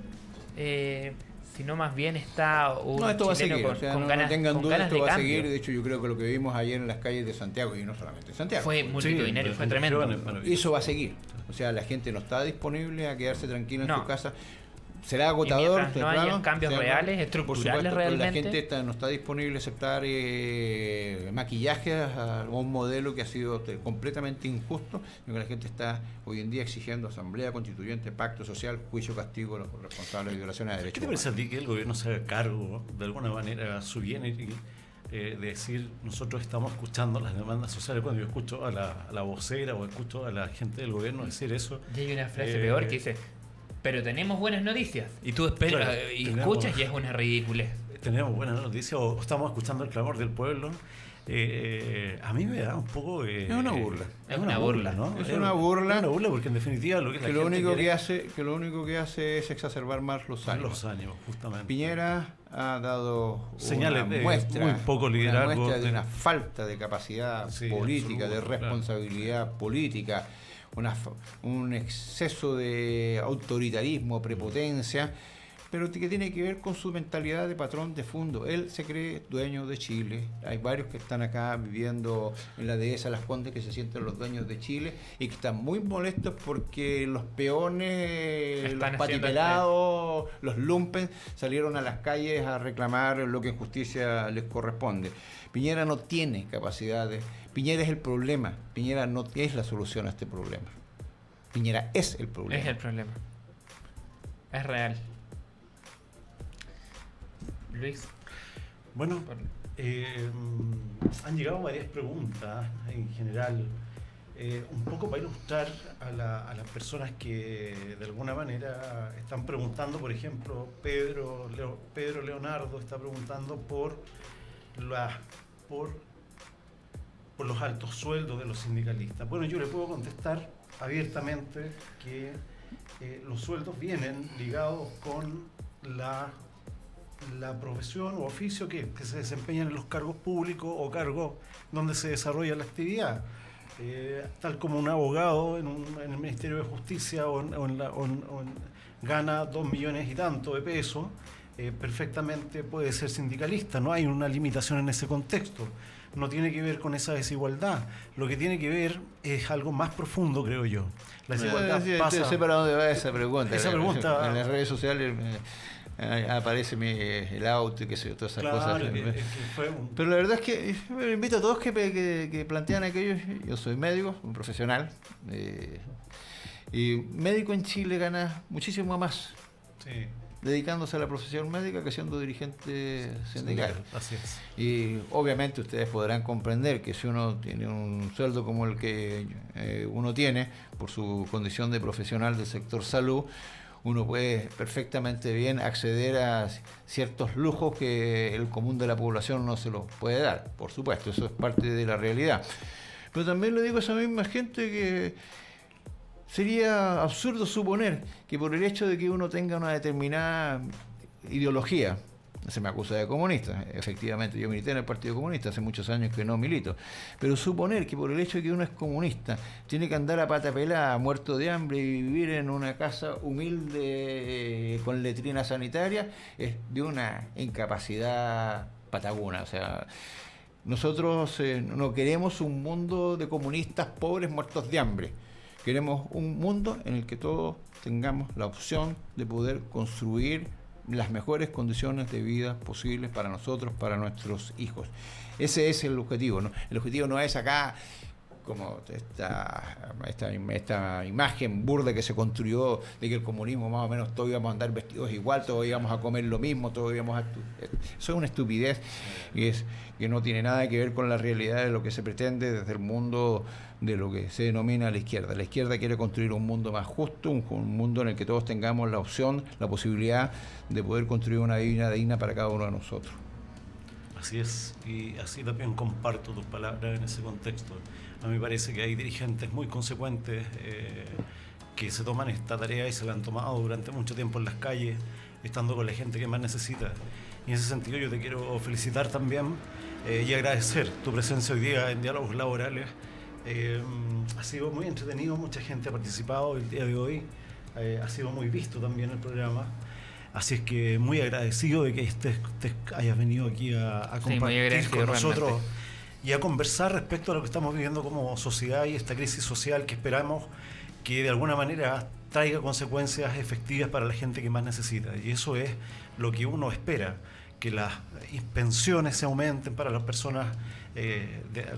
sino más bien está un esto va a chileno seguir, con ganas, no tengan con duda, ganas esto de va a cambio. seguir. De hecho, yo creo que lo que vimos ayer en las calles de Santiago, y no solamente en Santiago, Fue multitudinario, fue tremendo. eso va a seguir. O sea, la gente no está disponible a quedarse tranquila en No. su casa. Será agotador, Y mientras no hayan cambios reales, estructurales realmente. La gente no está disponible a aceptar maquillajes a un modelo que ha sido completamente injusto, y que la gente está hoy en día exigiendo asamblea constituyente, pacto social, juicio, castigo a los responsables de violaciones de derechos ¿Qué te parece a humanos? ti que el gobierno se haga cargo de alguna manera a su bien de decir, nosotros estamos escuchando las demandas sociales? Cuando yo escucho a la vocera o escucho a la gente del gobierno decir eso, Y hay una frase peor que dice: pero tenemos buenas noticias. Y tú esperas, Claro, y tenemos- escuchas, y es una ridiculez. tenemos buenas noticias o estamos escuchando el clamor del pueblo. A mí me da un poco... Es una burla. Es una burla, ¿no? Es una burla. Es una burla porque en definitiva lo que la Que lo gente único quiere que hace es exacerbar más los son ánimos. los ánimos, justamente. Piñera ha dado Señales una de muestra, muy poco liderazgo, una muestra de de- una falta de capacidad Sí, política, de absoluto, responsabilidad política, un exceso de autoritarismo, prepotencia, pero que tiene que ver con su mentalidad de patrón de fondo. Él se cree dueño de Chile. Hay varios que están acá viviendo en la dehesa Las Condes que se sienten los dueños de Chile y que están muy molestos porque los peones, Están los haciendo patipelados, los lumpen, salieron a las calles a reclamar lo que en justicia les corresponde. Piñera no tiene capacidades. Piñera es el problema. Piñera no es la solución a este problema. Piñera es el problema. Es el problema. Es real. Luis. Bueno, han llegado varias preguntas en general, un poco para ilustrar a las personas que de alguna manera están preguntando. Por ejemplo, Pedro Leonardo está preguntando por los altos sueldos de los sindicalistas. Bueno, yo le puedo contestar abiertamente que los sueldos vienen ligados con la profesión o oficio que se desempeñan en los cargos públicos o cargos donde se desarrolla la actividad. Tal como un abogado en el Ministerio de Justicia gana 2 millones y tanto de pesos, perfectamente puede ser sindicalista. No hay una limitación en ese contexto. No tiene que ver con esa desigualdad. Lo que tiene que ver es algo más profundo, creo yo. La desigualdad pasa... sé para dónde va esa pregunta. Esa pregunta... En las redes sociales aparece el auto y qué sé yo, todas esas Claro, cosas. que fue Pero la verdad es que yo invito a todos que plantean aquello. Yo soy médico, un profesional. Y médico en Chile gana muchísimo más Sí. dedicándose a la profesión médica que siendo dirigente sindical. Así es. Y obviamente ustedes podrán comprender que si uno tiene un sueldo como el que uno tiene, por su condición de profesional del sector salud, uno puede perfectamente bien acceder a ciertos lujos que el común de la población no se los puede dar. Por supuesto, eso es parte de la realidad. Pero también le digo a esa misma gente que sería absurdo suponer que por el hecho de que uno tenga una determinada ideología se me acusa de comunista. Efectivamente, yo milité en el Partido Comunista, hace muchos años que no milito. Pero suponer que por el hecho de que uno es comunista, tiene que andar a pata pelada, muerto de hambre y vivir en una casa humilde con letrina sanitaria, es de una incapacidad patagona. O sea, nosotros no queremos un mundo de comunistas pobres muertos de hambre. Queremos un mundo en el que todos tengamos la opción de poder construir las mejores condiciones de vida posibles para nosotros, para nuestros hijos. Ese es el objetivo, ¿no? El objetivo no es acá como esta imagen burda que se construyó de que el comunismo más o menos todos íbamos a andar vestidos igual, todos íbamos a comer lo mismo, todos íbamos a... Eso es una estupidez que no tiene nada que ver con la realidad de lo que se pretende desde el mundo de lo que se denomina la izquierda. La izquierda quiere construir un mundo más justo, un mundo en el que todos tengamos la opción, la posibilidad de poder construir una vida digna para cada uno de nosotros. Así es, y así también comparto tus palabras en ese contexto. A mí me parece que hay dirigentes muy consecuentes que se toman esta tarea y se la han tomado durante mucho tiempo en las calles, estando con la gente que más necesita. Y en ese sentido yo te quiero felicitar también y agradecer tu presencia hoy día en Diálogos Laborales. Ha sido muy entretenido, mucha gente ha participado el día de hoy, ha sido muy visto también el programa. Así es que muy agradecido de que hayas venido aquí a compartir con nosotros realmente, y a conversar respecto a lo que estamos viviendo como sociedad y esta crisis social que esperamos que de alguna manera traiga consecuencias efectivas para la gente que más necesita. Y eso es lo que uno espera, que las pensiones se aumenten para las personas,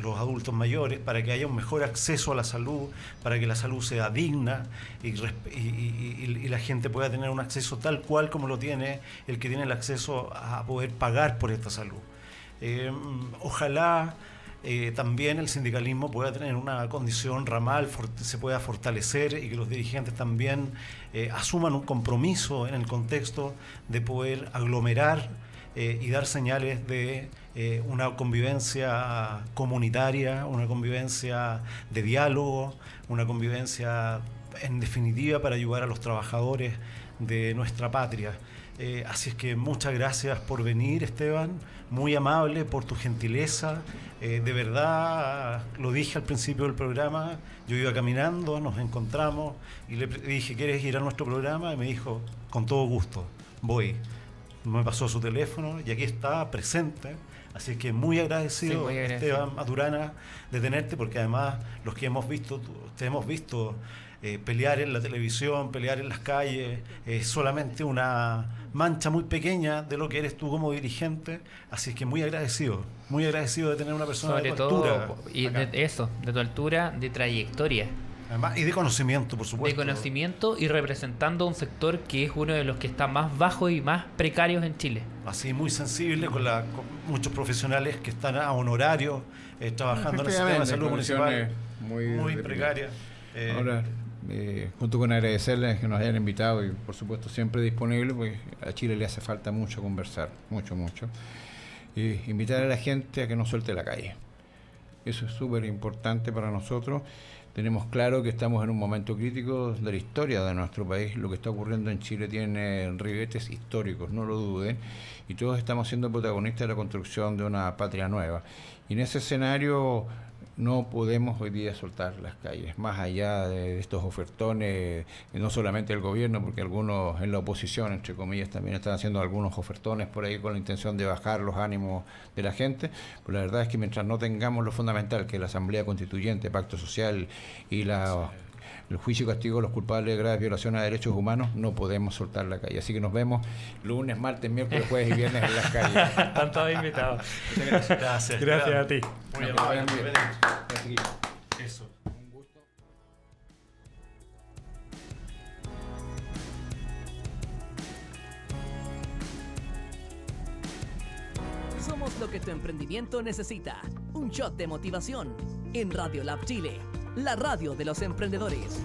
los adultos mayores, para que haya un mejor acceso a la salud, para que la salud sea digna y la gente pueda tener un acceso tal cual como lo tiene el que tiene el acceso a poder pagar por esta salud. Ojalá también el sindicalismo pueda tener una condición ramal, se pueda fortalecer y que los dirigentes también asuman un compromiso en el contexto de poder aglomerar y dar señales de una convivencia comunitaria, una convivencia de diálogo, una convivencia en definitiva para ayudar a los trabajadores de nuestra patria. Así es que muchas gracias por venir, Esteban, muy amable por tu gentileza. De verdad, lo dije al principio del programa, yo iba caminando, nos encontramos y le dije, ¿quieres ir a nuestro programa? Y me dijo, con todo gusto, voy. Me pasó su teléfono y aquí está presente. Así es que muy agradecido, sí, muy Esteban Maturana, de tenerte, porque además los que hemos visto, te hemos visto pelear en la televisión, pelear en las calles, es solamente una mancha muy pequeña de lo que eres tú como dirigente. Así es que muy agradecido de tener una persona sobre de tu altura. Y de tu altura, de trayectoria. Además, y de conocimiento, por supuesto. De conocimiento y representando un sector que es uno de los que está más bajos y más precarios en Chile. Así, muy sensible, con muchos profesionales que están a honorario, trabajando en el sistema de salud municipal, muy precaria. Ahora, junto con agradecerles que nos hayan invitado y, por supuesto, siempre disponible, porque a Chile le hace falta mucho conversar, mucho. Y invitar a la gente a que no suelte la calle. Eso es súper importante para nosotros. Tenemos claro que estamos en un momento crítico de la historia de nuestro país. Lo que está ocurriendo en Chile tiene ribetes históricos, no lo duden, y todos estamos siendo protagonistas de la construcción de una patria nueva. Y en ese escenario no podemos hoy día soltar las calles, más allá de estos ofertones, no solamente el gobierno, porque algunos en la oposición, entre comillas, también están haciendo algunos ofertones por ahí con la intención de bajar los ánimos de la gente, pero la verdad es que mientras no tengamos lo fundamental, que es la Asamblea Constituyente, Pacto Social y el juicio y castigo de los culpables de graves violaciones a derechos humanos, no podemos soltar la calle. Así que nos vemos lunes, martes, miércoles, jueves y viernes en las calles. Están todos invitados. Gracias a ti. Muy amable. Eso. Un gusto. Somos lo que tu emprendimiento necesita. Un shot de motivación en Radio Lab Chile, la radio de los emprendedores.